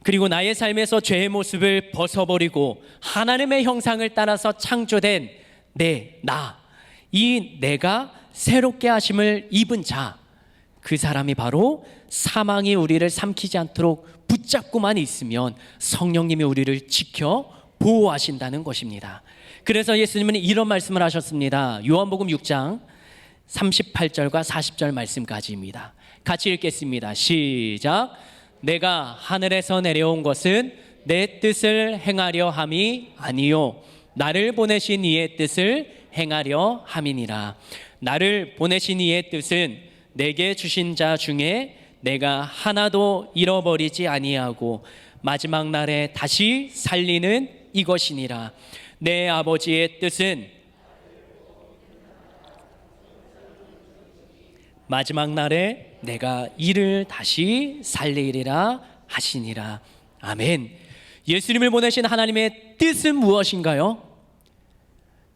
그리고 나의 삶에서 죄의 모습을 벗어버리고 하나님의 형상을 따라서 창조된 이 내가 새롭게 하심을 입은 자, 그 사람이 바로 사망이 우리를 삼키지 않도록 붙잡고만 있으면 성령님이 우리를 지켜 보호하신다는 것입니다. 그래서 예수님은 이런 말씀을 하셨습니다. 요한복음 6장 38절과 40절 말씀까지입니다. 같이 읽겠습니다. 시작. 내가 하늘에서 내려온 것은 내 뜻을 행하려 함이 아니요 나를 보내신 이의 뜻을 행하려 함이니라. 나를 보내신 이의 뜻은 내게 주신 자 중에 내가 하나도 잃어버리지 아니하고 마지막 날에 다시 살리는 이것이니라. 내 아버지의 뜻은 마지막 날에 내가 이를 다시 살리리라 하시니라. 아멘. 예수님을 보내신 하나님의 뜻은 무엇인가요?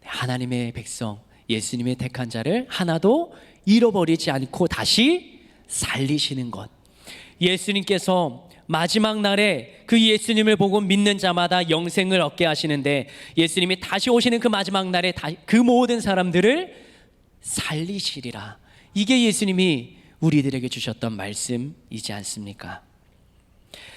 하나님의 백성, 예수님의 택한 자를 하나도 잃어버리지 않고 다시 살리시는 것. 예수님께서 마지막 날에 그 예수님을 보고 믿는 자마다 영생을 얻게 하시는데, 예수님이 다시 오시는 그 마지막 날에 그 모든 사람들을 살리시리라. 이게 예수님이 우리들에게 주셨던 말씀이지 않습니까?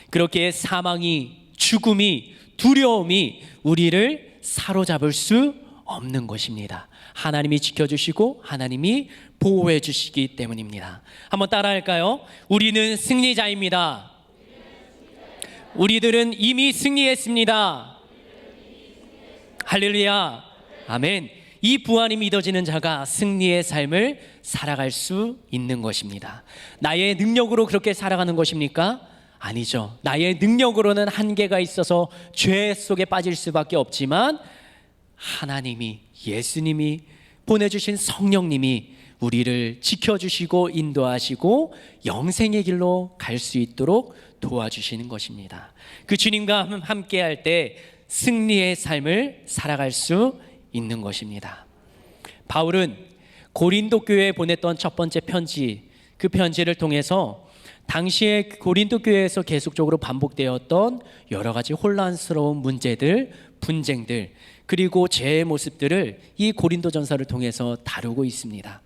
그렇게 사망이, 죽음이, 두려움이 우리를 사로잡을 수 없는 것입니다. 하나님이 지켜주시고 하나님이 보호해 주시기 때문입니다. 한번 따라할까요? 우리는 승리자입니다. 우리들은 이미 승리했습니다. 할렐루야. 아멘. 이 부활이 믿어지는 자가 승리의 삶을 살아갈 수 있는 것입니다. 나의 능력으로 그렇게 살아가는 것입니까? 아니죠. 나의 능력으로는 한계가 있어서 죄 속에 빠질 수밖에 없지만, 하나님이, 예수님이 보내주신 성령님이 우리를 지켜주시고 인도하시고 영생의 길로 갈 수 있도록 도와주시는 것입니다. 그 주님과 함께 할 때 승리의 삶을 살아갈 수 있는 것입니다. 바울은 고린도 교회에 보냈던 첫 번째 편지, 그 편지를 통해서 당시에 고린도 교회에서 계속적으로 반복되었던 여러 가지 혼란스러운 문제들, 분쟁들, 그리고 죄의 모습들을 이 고린도전서를 통해서 다루고 있습니다.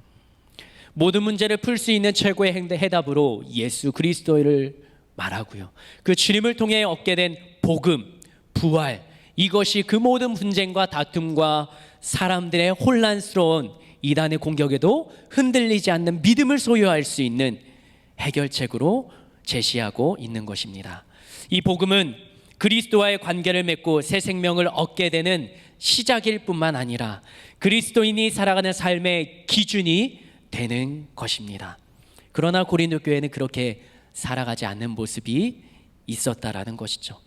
모든 문제를 풀 수 있는 최고의 해답으로 예수 그리스도를 말하고요, 그 주님을 통해 얻게 된 복음, 부활, 이것이 그 모든 분쟁과 다툼과 사람들의 혼란스러운 이단의 공격에도 흔들리지 않는 믿음을 소유할 수 있는 해결책으로 제시하고 있는 것입니다. 이 복음은 그리스도와의 관계를 맺고 새 생명을 얻게 되는 시작일 뿐만 아니라 그리스도인이 살아가는 삶의 기준이 되는 것입니다. 그러나 고린도 교회는 그렇게 살아가지 않는 모습이 있었다라는 것이죠.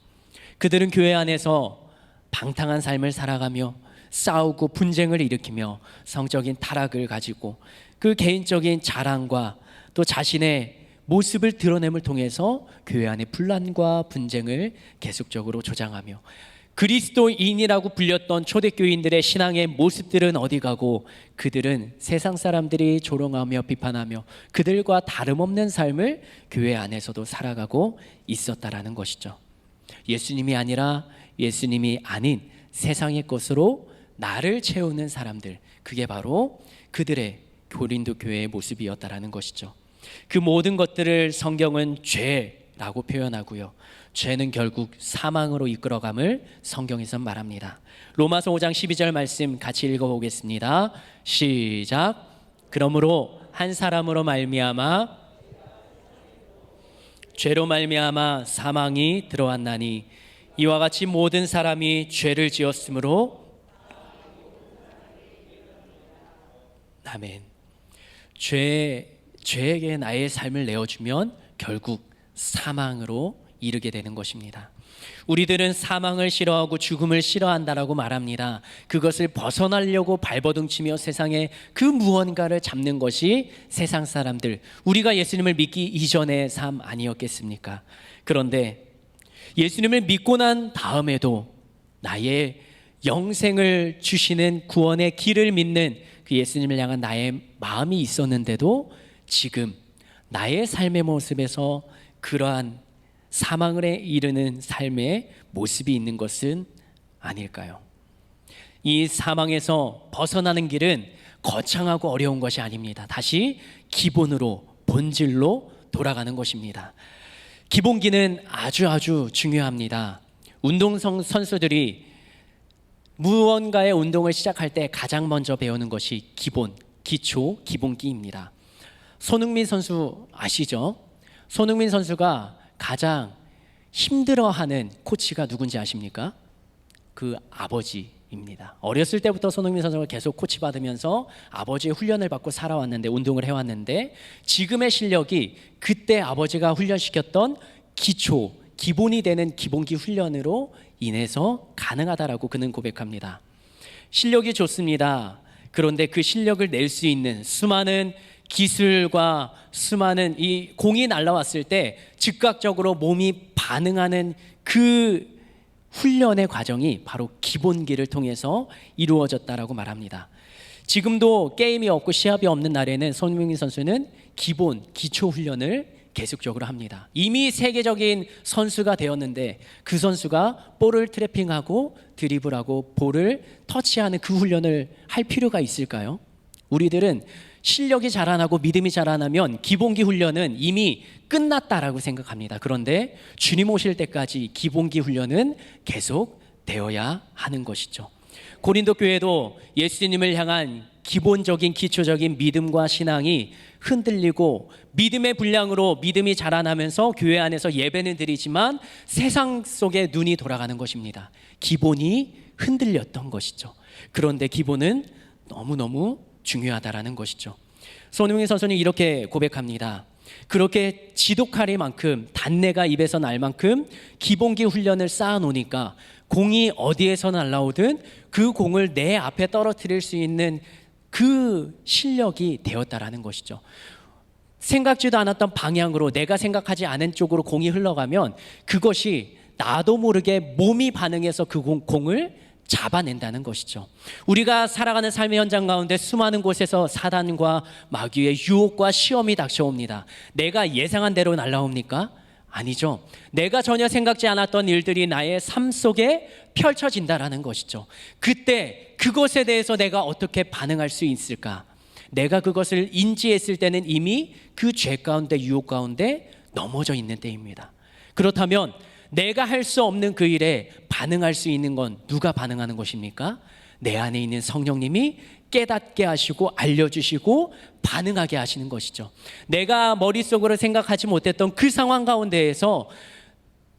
그들은 교회 안에서 방탕한 삶을 살아가며 싸우고 분쟁을 일으키며 성적인 타락을 가지고 그 개인적인 자랑과 또 자신의 모습을 드러냄을 통해서 교회 안의 분란과 분쟁을 계속적으로 조장하며, 그리스도인이라고 불렸던 초대교인들의 신앙의 모습들은 어디 가고 그들은 세상 사람들이 조롱하며 비판하며 그들과 다름없는 삶을 교회 안에서도 살아가고 있었다라는 것이죠. 예수님이 아니라 예수님이 아닌 세상의 것으로 나를 채우는 사람들, 그게 바로 그들의 고린도 교회의 모습이었다라는 것이죠. 그 모든 것들을 성경은 죄, 라고 표현하고요. 죄는 결국 사망으로 이끌어감을 성경에서 말합니다. 로마서 5장 12절 말씀 같이 읽어보겠습니다. 시작. 그러므로 한 사람으로 말미암아 죄로 말미암아 사망이 들어왔나니 이와 같이 모든 사람이 죄를 지었으므로 아멘. 죄에게 나의 삶을 내어주면 결국 사망으로 이르게 되는 것입니다. 우리들은 사망을 싫어하고 죽음을 싫어한다라고 말합니다. 그것을 벗어나려고 발버둥치며 세상에 그 무언가를 잡는 것이 세상 사람들, 우리가 예수님을 믿기 이전의 삶 아니었겠습니까? 그런데 예수님을 믿고 난 다음에도 나의 영생을 주시는 구원의 길을 믿는 그 예수님을 향한 나의 마음이 있었는데도 지금 나의 삶의 모습에서 그러한 사망을 이르는 삶의 모습이 있는 것은 아닐까요? 이 사망에서 벗어나는 길은 거창하고 어려운 것이 아닙니다. 다시 기본으로, 본질로 돌아가는 것입니다. 기본기는 아주 중요합니다. 운동 선수들이 무언가의 운동을 시작할 때 가장 먼저 배우는 것이 기초, 기본기입니다. 손흥민 선수 아시죠? 손흥민 선수가 가장 힘들어하는 코치가 누군지 아십니까? 그 아버지입니다. 어렸을 때부터 손흥민 선수가 계속 코치 받으면서 아버지의 훈련을 받고 살아왔는데, 운동을 해왔는데, 지금의 실력이 그때 아버지가 훈련시켰던 기본이 되는 기본기 훈련으로 인해서 가능하다라고 그는 고백합니다. 실력이 좋습니다. 그런데 그 실력을 낼 수 있는 수많은 기술과 수많은 이 공이 날아왔을 때 즉각적으로 몸이 반응하는 그 훈련의 과정이 바로 기본기를 통해서 이루어졌다라고 말합니다. 지금도 게임이 없고 시합이 없는 날에는 손흥민 선수는 기초 훈련을 계속적으로 합니다. 이미 세계적인 선수가 되었는데 그 선수가 볼을 트래핑하고 드리블하고 볼을 터치하는 그 훈련을 할 필요가 있을까요? 우리들은 실력이 자라나고 믿음이 자라나면 기본기 훈련은 이미 끝났다라고 생각합니다. 그런데 주님 오실 때까지 기본기 훈련은 계속 되어야 하는 것이죠. 고린도 교회도 예수님을 향한 기본적인 기초적인 믿음과 신앙이 흔들리고 믿음의 분량으로 믿음이 자라나면서 교회 안에서 예배는 드리지만 세상 속에 눈이 돌아가는 것입니다. 기본이 흔들렸던 것이죠. 그런데 기본은 너무너무 중요하다라는 것이죠. 손흥민 선수는 이렇게 고백합니다. 그렇게 지독하리만큼, 단내가 입에서 날 만큼 기본기 훈련을 쌓아놓으니까 공이 어디에서 날라오든 그 공을 내 앞에 떨어뜨릴 수 있는 그 실력이 되었다라는 것이죠. 생각지도 않았던 방향으로, 내가 생각하지 않은 쪽으로 공이 흘러가면 그것이 나도 모르게 몸이 반응해서 그 공을 잡아낸다는 것이죠. 우리가 살아가는 삶의 현장 가운데 수많은 곳에서 사단과 마귀의 유혹과 시험이 닥쳐옵니다. 내가 예상한 대로 날아옵니까? 아니죠. 내가 전혀 생각지 않았던 일들이 나의 삶 속에 펼쳐진다라는 것이죠. 그때 그것에 대해서 내가 어떻게 반응할 수 있을까? 내가 그것을 인지했을 때는 이미 그 죄 가운데, 유혹 가운데 넘어져 있는 때입니다. 그렇다면 내가 할 수 없는 그 일에 반응할 수 있는 건 누가 반응하는 것입니까? 내 안에 있는 성령님이 깨닫게 하시고 알려주시고 반응하게 하시는 것이죠. 내가 머릿속으로 생각하지 못했던 그 상황 가운데에서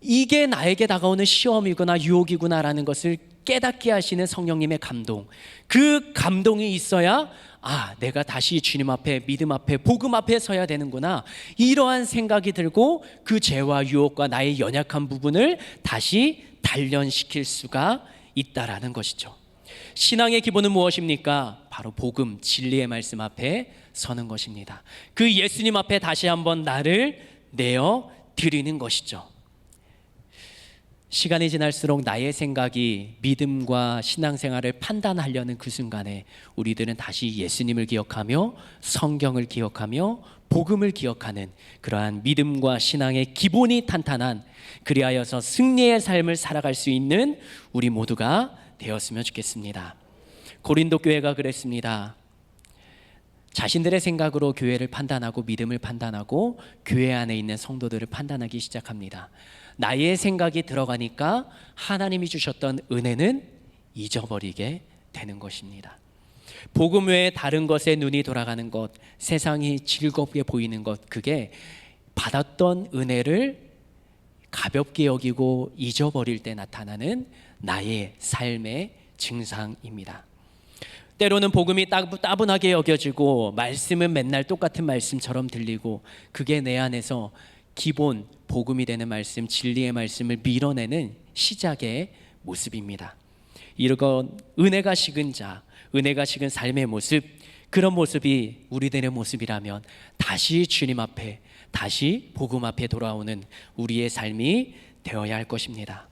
이게 나에게 다가오는 시험이구나, 유혹이구나라는 것을 깨닫게 하시는 성령님의 감동, 그 감동이 있어야 내가 다시 주님 앞에, 믿음 앞에, 복음 앞에 서야 되는구나, 이러한 생각이 들고 그 죄와 유혹과 나의 연약한 부분을 다시 단련시킬 수가 있다라는 것이죠. 신앙의 기본은 무엇입니까? 바로 복음, 진리의 말씀 앞에 서는 것입니다. 그 예수님 앞에 다시 한번 나를 내어 드리는 것이죠. 시간이 지날수록 나의 생각이 믿음과 신앙생활을 판단하려는 그 순간에 우리들은 다시 예수님을 기억하며 성경을 기억하며 복음을 기억하는 그러한 믿음과 신앙의 기본이 탄탄한, 그리하여서 승리의 삶을 살아갈 수 있는 우리 모두가 되었으면 좋겠습니다. 고린도 교회가 그랬습니다. 자신들의 생각으로 교회를 판단하고 믿음을 판단하고 교회 안에 있는 성도들을 판단하기 시작합니다. 나의 생각이 들어가니까 하나님이 주셨던 은혜는 잊어버리게 되는 것입니다. 복음 외에 다른 것에 눈이 돌아가는 것, 세상이 즐겁게 보이는 것, 그게 받았던 은혜를 가볍게 여기고 잊어버릴 때 나타나는 나의 삶의 증상입니다. 때로는 복음이 따분하게 여겨지고 말씀은 맨날 똑같은 말씀처럼 들리고 그게 내 안에서 기본 복음이 되는 말씀, 진리의 말씀을 밀어내는 시작의 모습입니다. 이런 은혜가 식은 자, 은혜가 식은 삶의 모습, 그런 모습이 우리들의 모습이라면 다시 주님 앞에, 다시 복음 앞에 돌아오는 우리의 삶이 되어야 할 것입니다.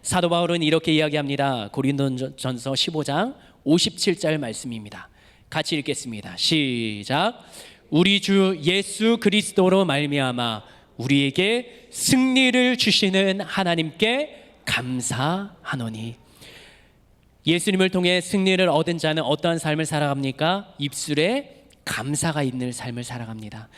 사도 바울은 이렇게 이야기합니다. 고린도전서 15장 57절 말씀입니다. 같이 읽겠습니다. 시작. 우리 주 예수 그리스도로 말미암아 우리에게 승리를 주시는 하나님께 감사하노니. 예수님을 통해 승리를 얻은 자는 어떠한 삶을 살아갑니까? 입술에 감사가 있는 삶을 살아갑니다.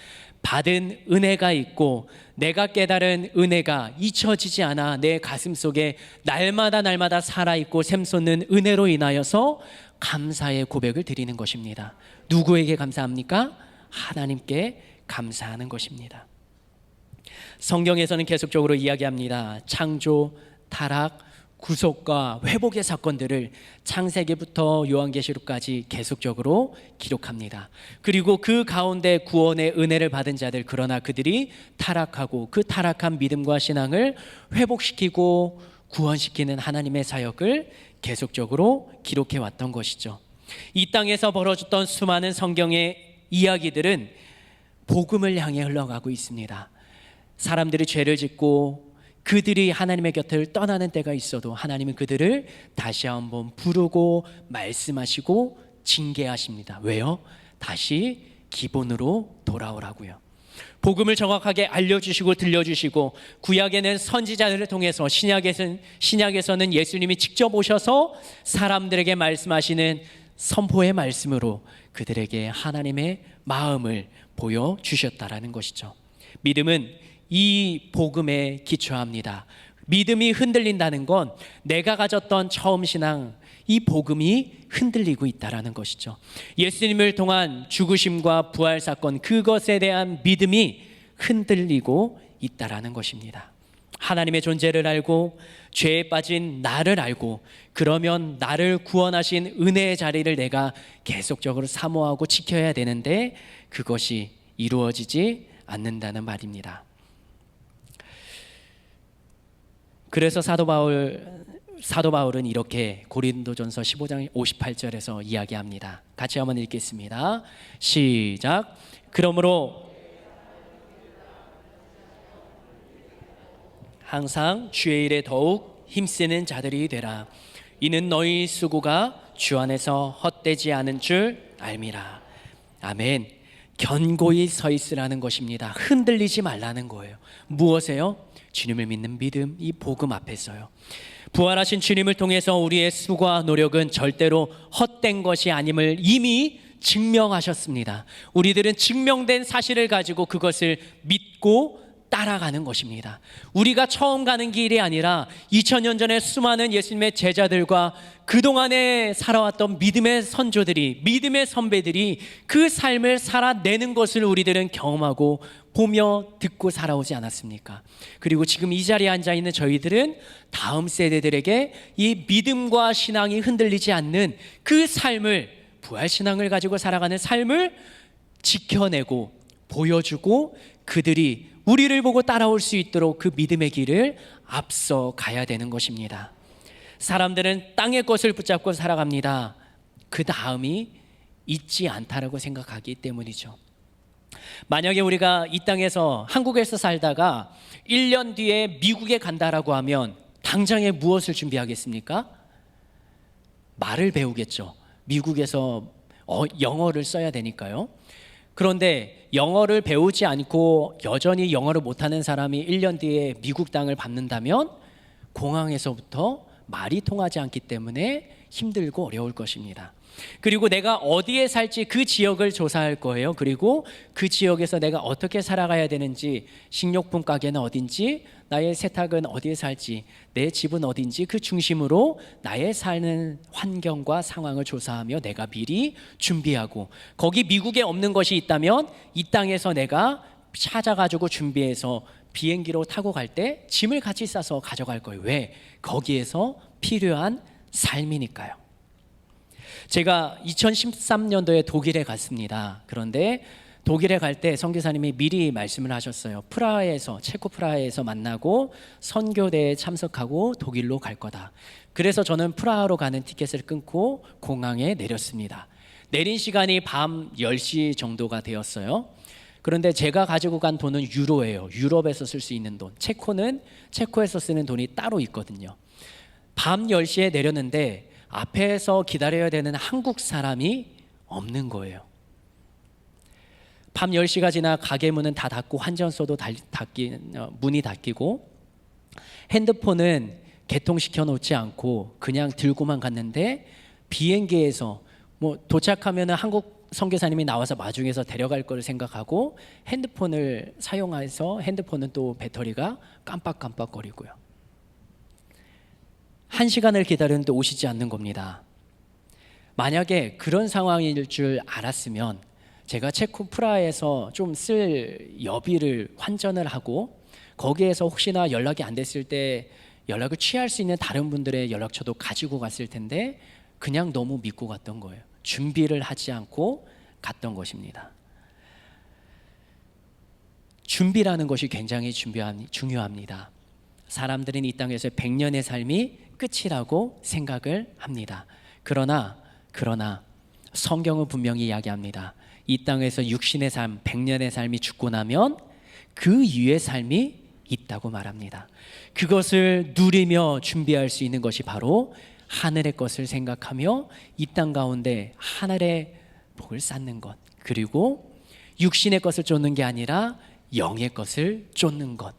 받은 은혜가 있고 내가 깨달은 은혜가 잊혀지지 않아 내 가슴 속에 날마다 살아있고 샘솟는 은혜로 인하여서 감사의 고백을 드리는 것입니다. 누구에게 감사합니까? 하나님께 감사하는 것입니다. 성경에서는 계속적으로 이야기합니다. 창조, 타락, 구속과 회복의 사건들을 창세기부터 요한계시록까지 계속적으로 기록합니다. 그리고 그 가운데 구원의 은혜를 받은 자들, 그러나 그들이 타락하고 그 타락한 믿음과 신앙을 회복시키고 구원시키는 하나님의 사역을 계속적으로 기록해 왔던 것이죠. 이 땅에서 벌어졌던 수많은 성경의 이야기들은 복음을 향해 흘러가고 있습니다. 사람들이 죄를 짓고 그들이 하나님의 곁을 떠나는 때가 있어도 하나님은 그들을 다시 한번 부르고 말씀하시고 징계하십니다. 왜요? 다시 기본으로 돌아오라고요. 복음을 정확하게 알려주시고 들려주시고 구약에는 선지자들을 통해서 신약에서는 예수님이 직접 오셔서 사람들에게 말씀하시는 선포의 말씀으로 그들에게 하나님의 마음을 보여주셨다라는 것이죠. 믿음은 이 복음에 기초합니다. 믿음이 흔들린다는 건 내가 가졌던 처음 신앙, 이 복음이 흔들리고 있다라는 것이죠. 예수님을 통한 죽으심과 부활 사건, 그것에 대한 믿음이 흔들리고 있다라는 것입니다. 하나님의 존재를 알고 죄에 빠진 나를 알고 그러면 나를 구원하신 은혜의 자리를 내가 계속적으로 사모하고 지켜야 되는데 그것이 이루어지지 않는다는 말입니다. 그래서 사도 바울은 이렇게 고린도전서 15장 58절에서 이야기합니다. 같이 한번 읽겠습니다. 시작. 그러므로 항상 주의 일에 더욱 힘쓰는 자들이 되라. 이는 너희 수고가 주 안에서 헛되지 않은 줄 알미라. 아멘. 견고히 서 있으라는 것입니다. 흔들리지 말라는 거예요. 무엇에요? 주님을 믿는 믿음, 이 복음 앞에서요. 부활하신 주님을 통해서 우리의 수고와 노력은 절대로 헛된 것이 아님을 이미 증명하셨습니다. 우리들은 증명된 사실을 가지고 그것을 믿고 따라가는 것입니다. 우리가 처음 가는 길이 아니라 2000년 전에 수많은 예수님의 제자들과 그동안에 살아왔던 믿음의 선조들이, 믿음의 선배들이 그 삶을 살아내는 것을 우리들은 경험하고 보며 듣고 살아오지 않았습니까? 그리고 지금 이 자리에 앉아있는 저희들은 다음 세대들에게 이 믿음과 신앙이 흔들리지 않는 그 삶을, 부활신앙을 가지고 살아가는 삶을 지켜내고 보여주고 그들이 우리를 보고 따라올 수 있도록 그 믿음의 길을 앞서 가야 되는 것입니다. 사람들은 땅의 것을 붙잡고 살아갑니다. 그 다음이 있지 않다라고 생각하기 때문이죠. 만약에 우리가 이 땅에서 한국에서 살다가 1년 뒤에 미국에 간다라고 하면 당장에 무엇을 준비하겠습니까? 말을 배우겠죠. 미국에서 영어를 써야 되니까요. 그런데 영어를 배우지 않고 여전히 영어를 못하는 사람이 1년 뒤에 미국 땅을 밟는다면 공항에서부터 말이 통하지 않기 때문에 힘들고 어려울 것입니다. 그리고 내가 어디에 살지 그 지역을 조사할 거예요. 그리고 그 지역에서 내가 어떻게 살아가야 되는지, 식료품 가게는 어딘지, 나의 세탁은 어디에 살지, 내 집은 어딘지 그 중심으로 나의 사는 환경과 상황을 조사하며 내가 미리 준비하고, 거기 미국에 없는 것이 있다면 이 땅에서 내가 찾아가지고 준비해서 비행기로 타고 갈 때 짐을 같이 싸서 가져갈 거예요. 왜? 거기에서 필요한 삶이니까요. 제가 2013년도에 독일에 갔습니다. 그런데 독일에 갈 때 선교사님이 미리 말씀을 하셨어요. 체코 프라하에서 만나고 선교대에 참석하고 독일로 갈 거다. 그래서 저는 프라하로 가는 티켓을 끊고 공항에 내렸습니다. 내린 시간이 밤 10시 정도가 되었어요. 그런데 제가 가지고 간 돈은 유로예요. 유럽에서 쓸 수 있는 돈. 체코에서 쓰는 돈이 따로 있거든요. 밤 10시에 내렸는데 앞에서 기다려야 되는 한국 사람이 없는 거예요. 밤 10시가 지나 가게 문은 다 닫고 환전소도 문이 닫히고, 핸드폰은 개통시켜 놓지 않고 그냥 들고만 갔는데, 비행기에서 도착하면 한국 선교사님이 나와서 마중에서 데려갈 걸 생각하고 핸드폰을 사용해서 핸드폰은 또 배터리가 깜빡깜빡거리고요. 1시간을 기다렸는데 오시지 않는 겁니다. 만약에 그런 상황일 줄 알았으면 제가 체코 프라하에서 좀 쓸 여비를 환전을 하고, 거기에서 혹시나 연락이 안 됐을 때 연락을 취할 수 있는 다른 분들의 연락처도 가지고 갔을 텐데 그냥 너무 믿고 갔던 거예요. 준비를 하지 않고 갔던 것입니다. 준비라는 것이 굉장히 중요합니다. 사람들은 이 땅에서 100년의 삶이 끝이라고 생각을 합니다. 그러나 성경은 분명히 이야기합니다. 이 땅에서 육신의 삶, 100년의 삶이 죽고 나면 그 이후의 삶이 있다고 말합니다. 그것을 누리며 준비할 수 있는 것이 바로 하늘의 것을 생각하며 이 땅 가운데 하늘의 복을 쌓는 것, 그리고 육신의 것을 쫓는 게 아니라 영의 것을 쫓는 것.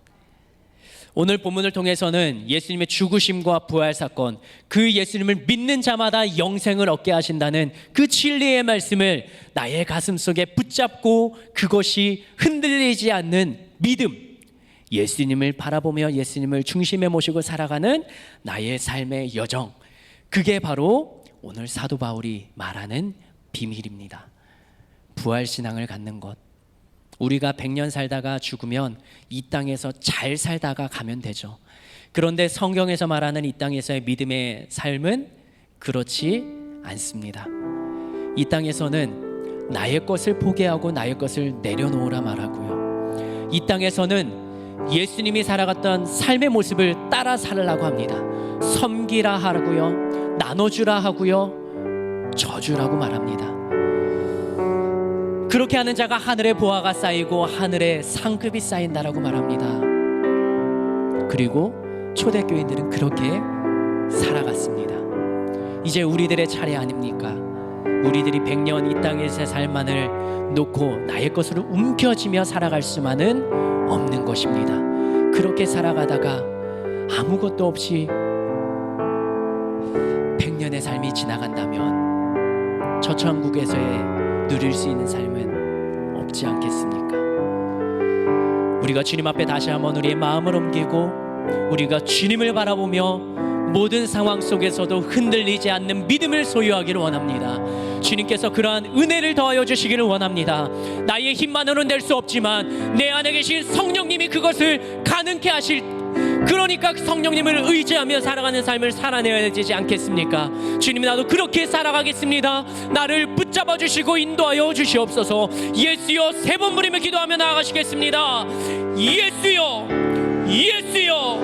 오늘 본문을 통해서는 예수님의 죽으심과 부활 사건, 그 예수님을 믿는 자마다 영생을 얻게 하신다는 그 진리의 말씀을 나의 가슴 속에 붙잡고 그것이 흔들리지 않는 믿음, 예수님을 바라보며 예수님을 중심에 모시고 살아가는 나의 삶의 여정, 그게 바로 오늘 사도 바울이 말하는 비밀입니다. 부활신앙을 갖는 것. 우리가 100년 살다가 죽으면 이 땅에서 잘 살다가 가면 되죠. 그런데 성경에서 말하는 이 땅에서의 믿음의 삶은 그렇지 않습니다. 이 땅에서는 나의 것을 포기하고 나의 것을 내려놓으라 말하고요. 이 땅에서는 예수님이 살아갔던 삶의 모습을 따라 살으려고 합니다. 섬기라 하고요, 나눠주라 하고요, 저주라고 말합니다. 그렇게 하는 자가 하늘의 보화가 쌓이고 하늘의 상급이 쌓인다라고 말합니다. 그리고 초대교인들은 그렇게 살아갔습니다. 이제 우리들의 차례 아닙니까? 우리들이 100년 이 땅에서의 삶만을 놓고 나의 것으로 움켜쥐며 살아갈 수만은 없는 것입니다. 그렇게 살아가다가 아무것도 없이 100년의 삶이 지나간다면 저 천국에서의 누릴 수 있는 삶은 없지 않겠습니까? 우리가 주님 앞에 다시 한번 우리의 마음을 옮기고 우리가 주님을 바라보며 모든 상황 속에서도 흔들리지 않는 믿음을 소유하기를 원합니다. 주님께서 그러한 은혜를 더하여 주시기를 원합니다. 나의 힘만으로는 될 수 없지만 내 안에 계신 성령님이 그것을 가능케 하실, 그러니까 성령님을 의지하며 살아가는 삶을 살아내야 되지 않겠습니까? 주님, 나도 그렇게 살아가겠습니다. 나를 붙잡아 주시고 인도하여 주시옵소서. 예수여, 3번 부르며 기도하며 나아가시겠습니다. 예수여, 예수여,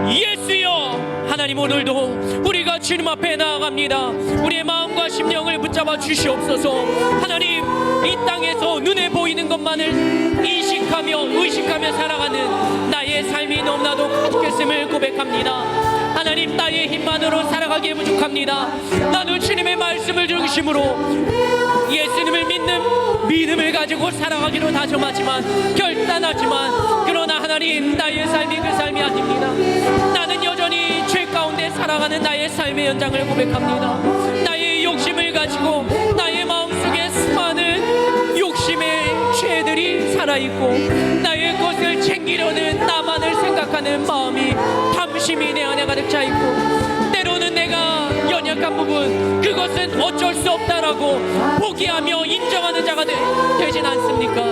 예수여. 하나님, 오늘도 우리가 주님 앞에 나아갑니다. 우리의 마음과 심령을 붙잡아 주시옵소서. 하나님, 이 땅에서 눈에 보이는 것만을 의식하며 살아가는 나의 삶이 너무나도 부족했음을 고백합니다. 하나님, 나의 힘만으로 살아가기에 부족합니다. 나도 주님의 말씀을 중심으로 예수님을 믿는 믿음을 가지고 살아가기로 다짐하지만, 결단하지만, 그러나 하나님, 나의 삶이 그 삶이 아닙니다. 나는 여전히 죄 가운데 살아가는 나의 삶의 연장을 고백합니다. 나의 욕심을 가지고 나의 마음속에 수많은 욕심의 죄들이 살아있고 나의 것을 챙기려는 나만을 생각하는 마음이 탐심이 내 안에 가득 차있고 때로는 내가 연약한 부분 그것은 어쩔 수 없다라고 포기하며 인정하는 자가 되진 않습니까?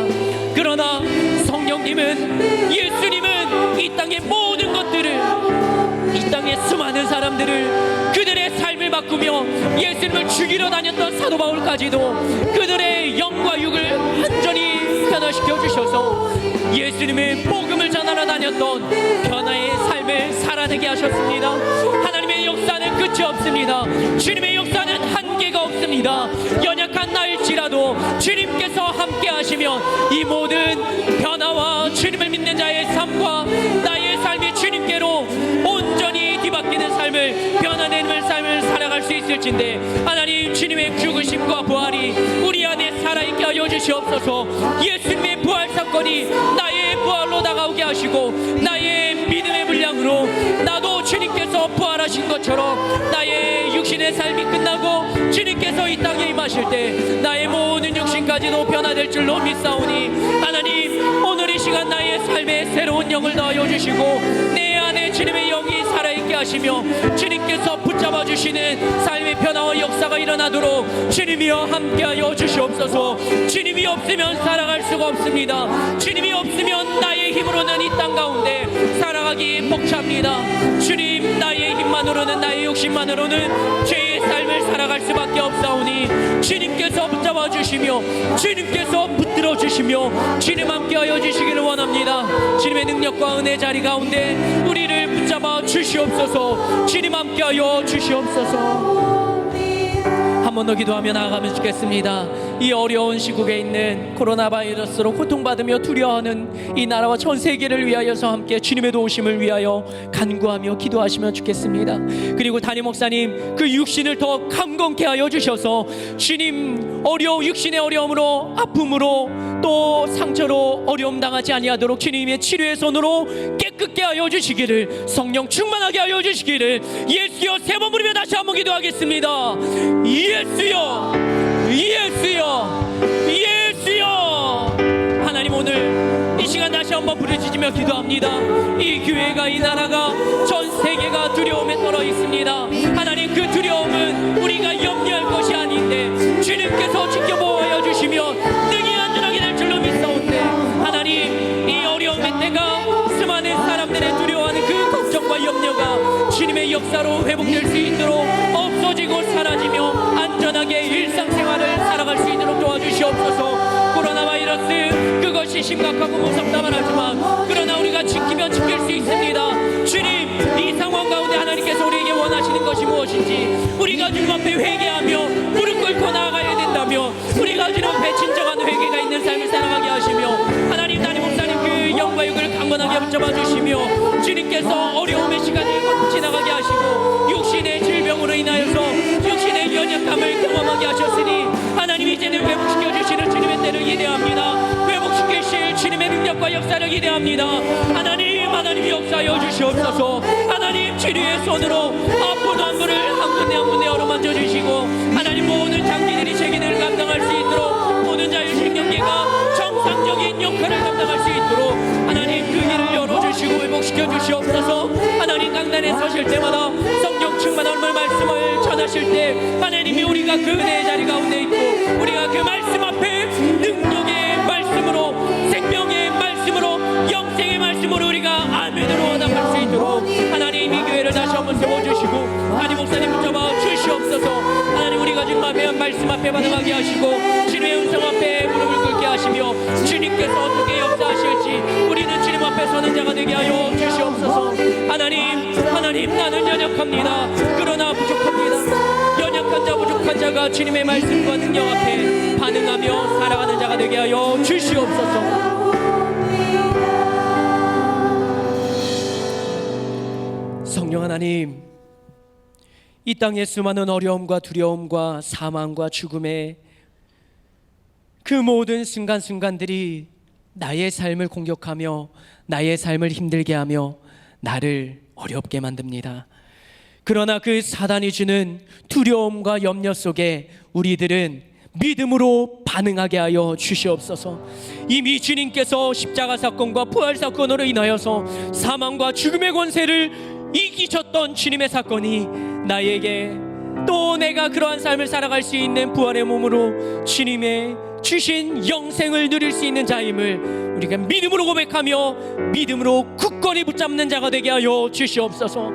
그러나 성령님은 예수님은 이 땅의 모든 것들을 이 땅의 수많은 사람들을 그들의 삶을 바꾸며 예수님을 죽이러 다녔던 사도 바울까지도 그들의 영과 육을 완전히 변화시켜 주셔서 예수님의 복음을 전하러 다녔던 변화의 삶을 살아내게 하셨습니다. 하나님의 역사는 끝이 없습니다. 주님의 역사는 한계가 없습니다. 연약한 나일지라도 주님께서 함께 하시면 이 모든 변화와 주님을 믿는 자의 삶과 나의 삶이 주님께로 온전히 뒤바뀌는 삶을 변화되는 삶을 살아갈 수 있을진데 하나님 주님의 죽으심과 부활이 우리 안에 살아있게 하여 주시옵소서. 예수님의 부활 사건이 나의 부활로 다가오게 하시고 나의 믿음의 분량으로 나도 주님께서 부활하신 것처럼 나의 육신의 삶이 끝나고 주님께서 이 땅에 임하실 때 나의 모든 육신까지도 변화될 줄로 믿사오니 하나님 오늘 이 시간 나의 삶에 새로운 영을 더하여 주시고 내 안에 주님의 영이 살아있게 하시며 주님께서 붙잡아 주시는 삶의 변화와 역사가 일어나도록 주님이여 함께하여 주시옵소서. 주님이 없으면 살아갈 수가 없습니다. 주님이 없으면 나의 힘으로는 이 땅 가운데 살아가기 벅찹니다. 주님 나의 힘만으로는 나의 욕심만으로는 죄의 삶을 살아갈 수밖에 없사오니 주님께서 붙잡아 주시며 주님께서 붙들어 주시며 주님 함께하여 주시기를 원합니다. 주님의 능력과 은혜 자리 가운데 우리를 붙잡아 주시옵소서. 주님 함께하여 주시옵소서. 한 번 더 기도하며 나아가면 좋겠습니다. 이 어려운 시국에 있는 코로나 바이러스로 고통받으며 두려워하는 이 나라와 전 세계를 위하여서 함께 주님의 도우심을 위하여 간구하며 기도하시면 좋겠습니다. 그리고 담임 목사님 그 육신을 더 강건케 하여 주셔서 주님 육신의 어려움으로 아픔으로 또 상처로 어려움 당하지 아니하도록 주님의 치료의 손으로 깨끗게 하여 주시기를 성령 충만하게 하여 주시기를 예수여 세 번 부르며 다시 한번 기도하겠습니다. 예수여 예수여 예수여. 하나님 오늘 이 시간 다시 한번 부르짖으며 기도합니다. 이 교회가 이 나라가 전 세계가 두려움에 떨어 있습니다. 하나님 그 두려움은 우리가 염려할 것이 아닌데 주님께서 지켜보아 주시며 능히 안전하게 될 줄로 믿사온데 하나님 이 어려움의 때가 수많은 사람들의 두려워하는 그 걱정과 염려가 주님의 역사로 회복될 수 있도록 없어지고 사라지며 안전하게 일상생활을 살아갈 수 있도록 도와주시옵소서. 코로나 바이러스 그것이 심각하고 무섭다만 하지만 그러나 우리가 지키면 지킬 수 있습니다. 주님 이 상황 가운데 하나님께서 우리에게 원하시는 것이 무엇인지 우리가 주님 앞에 회개하며 무릎 꿇고 나아가야 된다며 우리가 주님 앞에 진정한 회개가 있는 삶을 살아가게 하시며 하나님 담임 목사님 그 영과 육을 강건하게 붙잡아 주시며 주님께서 어려움의 시간을 지나가게 하시고 육신의 질병으로 인하여서 육신의 연약함을 경험하게 하셨으니 하나님 이제는 회복시켜 주시는 주님의 때를 기대합니다. 회복시키실 주님의 능력과 역사를 기대합니다. 하나님 역사하여 주시옵소서. 하나님 치료의 손으로 아픈 환부를 한 군데 한 군데 어루만져 주시고 하나님 모든 장기들이 책임을 감당할 수 있도록 모든 자율신경계가 정상적인 역할을 감당할 수 있도록 하나님 그 길을 열어주시고 회복시켜 주시옵소서. 하나님 강단에 서실 때마다 성령 충만한 말씀을 전하실 때 하나님이 우리가 그 은혜의 자리 가운데 있고 우리가 그 말씀 앞에 능력의 말씀으로 생명의 말씀으로 영생의 말씀으로 우리가 아멘으로 원합할 수 있도록 하나님 이 교회를 다시 한번 세워주시고 담임 목사님 붙잡아 주시옵소서. 하나님 우리가 주님 앞에 말씀 앞에 반응하게 하시고 주님의 음성 앞에 무릎을 꿇게 하시며 주님께서 어떻게 역사하실지 우리는 주님 앞에 서는 자가 되게 하여 주시옵소서. 하나님 나는 연약합니다. 그러나 부족합니다. 연약한 자 부족한 자가 주님의 말씀과 능력 앞에 반응하며 살아가는 자가 되게 하여 주시옵소서. 성령 하나님 이 땅의 수많은 어려움과 두려움과 사망과 죽음의 그 모든 순간순간들이 나의 삶을 공격하며 나의 삶을 힘들게 하며 나를 어렵게 만듭니다. 그러나 그 사단이 주는 두려움과 염려 속에 우리들은 믿음으로 반응하게 하여 주시옵소서. 이미 주님께서 십자가 사건과 부활 사건으로 인하여서 사망과 죽음의 권세를 이기셨던 주님의 사건이 나에게 또 내가 그러한 삶을 살아갈 수 있는 부활의 몸으로 주님의 주신 영생을 누릴 수 있는 자임을 우리가 믿음으로 고백하며 믿음으로 굳건히 붙잡는 자가 되게 하여 주시옵소서.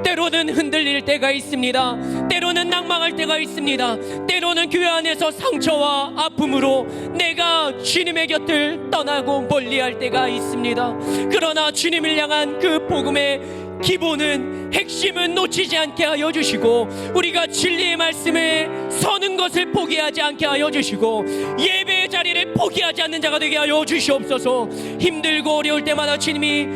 때로는 흔들릴 때가 있습니다. 때로는 낭망할 때가 있습니다. 때로는 교회 안에서 상처와 아픔으로 내가 주님의 곁을 떠나고 멀리할 때가 있습니다. 그러나 주님을 향한 그 복음의 기본은, 핵심은 놓치지 않게 하여 주시고, 우리가 진리의 말씀에 서는 것을 포기하지 않게 하여 주시고, 예배의 자리를 포기하지 않는 자가 되게 하여 주시옵소서. 힘들고 어려울 때마다 주님이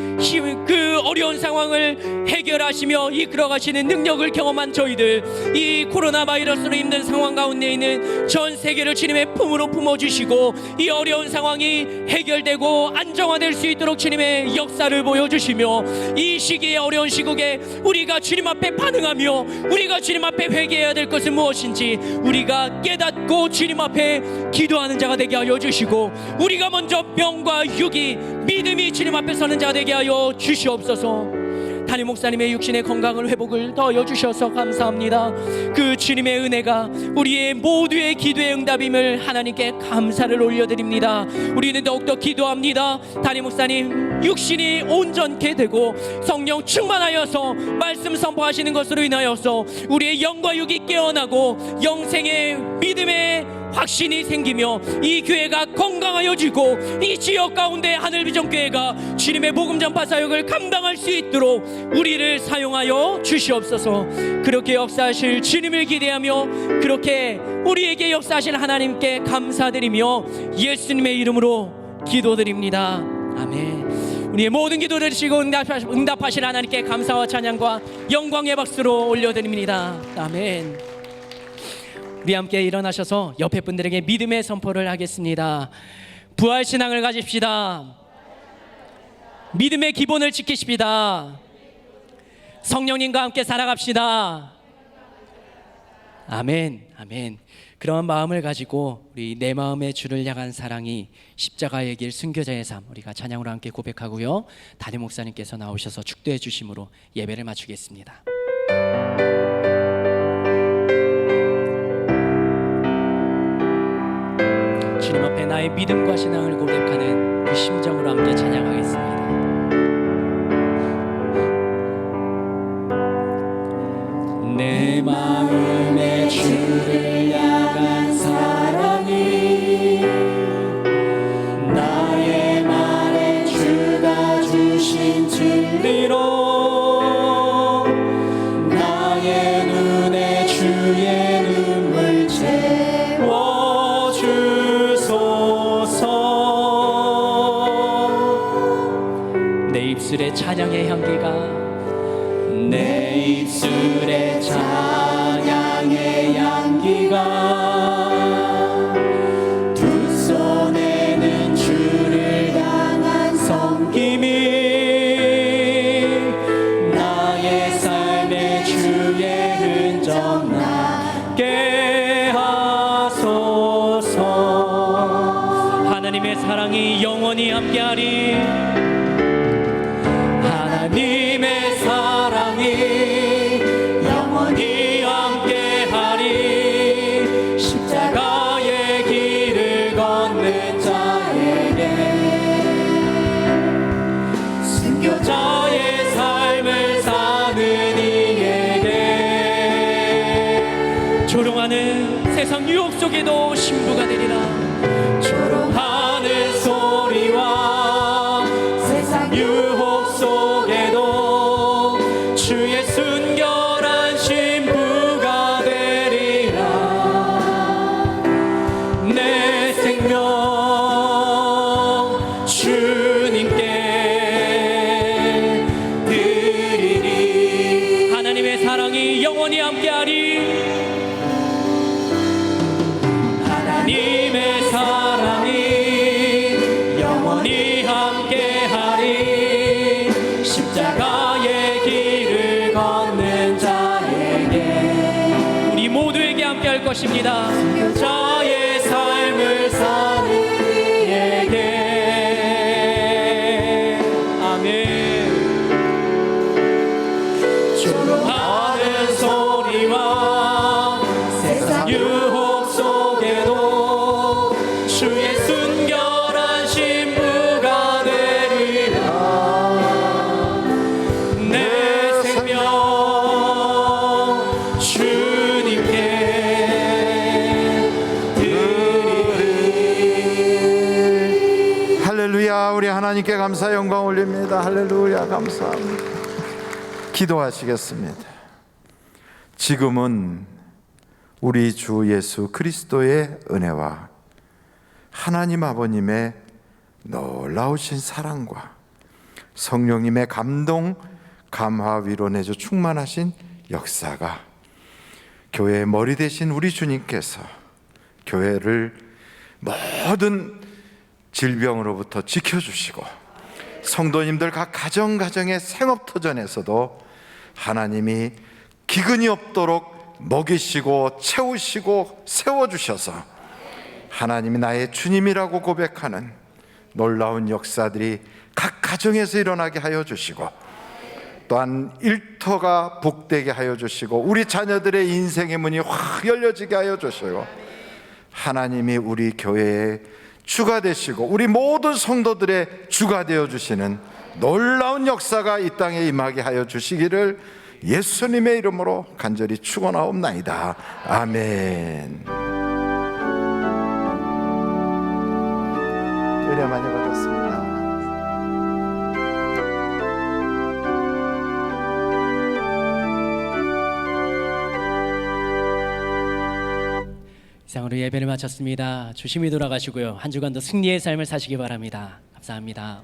그 어려운 상황을 해결하시며 이끌어 가시는 능력을 경험한 저희들, 이 코로나 바이러스로 힘든 상황 가운데 있는 전 세계를 주님의 품으로 품어주시고, 이 어려운 상황이 해결되고 안정화될 수 있도록 주님의 역사를 보여주시며, 이 시기에 어려운 시국에 우리가 주님 앞에 반응하며 우리가 주님 앞에 회개해야 될 것은 무엇인지 우리가 깨닫고 주님 앞에 기도하는 자가 되게 하여 주시고, 우리가 먼저 명과 육이 믿음이 주님 앞에 서는 자가 되게 하여 주시옵소서. 담임 목사님의 육신의 건강을 회복을 더하여 주셔서 감사합니다. 그 주님의 은혜가 우리의 모두의 기도의 응답임을 하나님께 감사를 올려드립니다. 우리는 더욱더 기도합니다. 담임 목사님 육신이 온전케 되고 성령 충만하여서 말씀 선포하시는 것으로 인하여서 우리의 영과 육이 깨어나고 영생의 믿음의 확신이 생기며 이 교회가 건강하여지고 이 지역 가운데 하늘비전교회가 주님의 복음 전파 사역을 감당할 수 있도록 우리를 사용하여 주시옵소서. 그렇게 역사하실 주님을 기대하며 그렇게 우리에게 역사하실 하나님께 감사드리며 예수님의 이름으로 기도드립니다. 아멘. 우리의 모든 기도를 들으시고 응답하실 하나님께 감사와 찬양과 영광의 박수로 올려드립니다. 아멘. 우리 함께 일어나셔서 옆에 분들에게 믿음의 선포를 하겠습니다. 부활 신앙을 가집시다. 믿음의 기본을 지키십시다. 성령님과 함께 살아갑시다. 아멘. 아멘. 그런 마음을 가지고 우리 내 마음의 주를 향한 사랑이 십자가의 길 순교자의 삶, 우리가 찬양으로 함께 고백하고요, 담임 목사님께서 나오셔서 축도해 주심으로 예배를 마치겠습니다. 주님 앞에 나의 믿음과 신앙을 고백하는 그 심정으로 함께 찬양하겠습니다. 내 마음의 주를 향한 사랑이 나의 말에 주가 주신 진리로 나의 눈에 주의 눈물 채워주소서. 내 입술에 찬양의 향기가, 내 입술에 찬양의 향기가, 두 손에는 주를 향한 섬김이 나의 삶의 주의 흔적 나게 하소서. 하나님의 사랑이 영원히 함께하리. 하나님의 사랑이 영원히 함께하리. 십자가의 길을 걷는 자에게, 순교자의 삶을 사는 이에게, 조롱하는 세상 유혹 속에도 신부가 되리라. 조롱하는 소리와 세상 유혹 속에도 주의 순결한 신부가 되리라. 내 생명 주님께 드리니. 하나님의 사랑이 영원히 함께하리. 하나님의 사랑이 영원히 함께하리. 십자가의 길을 걷는 자 것입니다. 저의 삶을 사는 이에게. 아멘. 조롱하는 소리와 세상 유혹 속에도 주의 순결한 신부가 되리라. 내 생명 주님께 드리리. 할렐루야. 우리 하나님께 감사 영광 올립니다. 할렐루야. 감사합니다. 기도하시겠습니다. 지금은 우리 주 예수 그리스도의 은혜와 하나님 아버님의 놀라우신 사랑과 성령님의 감동, 감화, 위로 내줘 충만하신 역사가 교회의 머리 되신 우리 주님께서 교회를 모든 질병으로부터 지켜주시고 성도님들 각 가정의 생업터전에서도 하나님이 기근이 없도록 먹이시고 채우시고 세워주셔서 하나님이 나의 주님이라고 고백하는 놀라운 역사들이 각 가정에서 일어나게 하여 주시고, 또한 일터가 복되게 하여 주시고, 우리 자녀들의 인생의 문이 확 열려지게 하여 주시고, 하나님이 우리 교회의 주가 되시고 우리 모든 성도들의 주가 되어 주시는 놀라운 역사가 이 땅에 임하게 하여 주시기를 예수님의 이름으로 간절히 축원하옵나이다. 아멘. 은혜 많이 받았습니다. 이상으로 예배를 마쳤습니다. 조심히 돌아가시고요. 한 주간도 승리의 삶을 사시기 바랍니다. 감사합니다.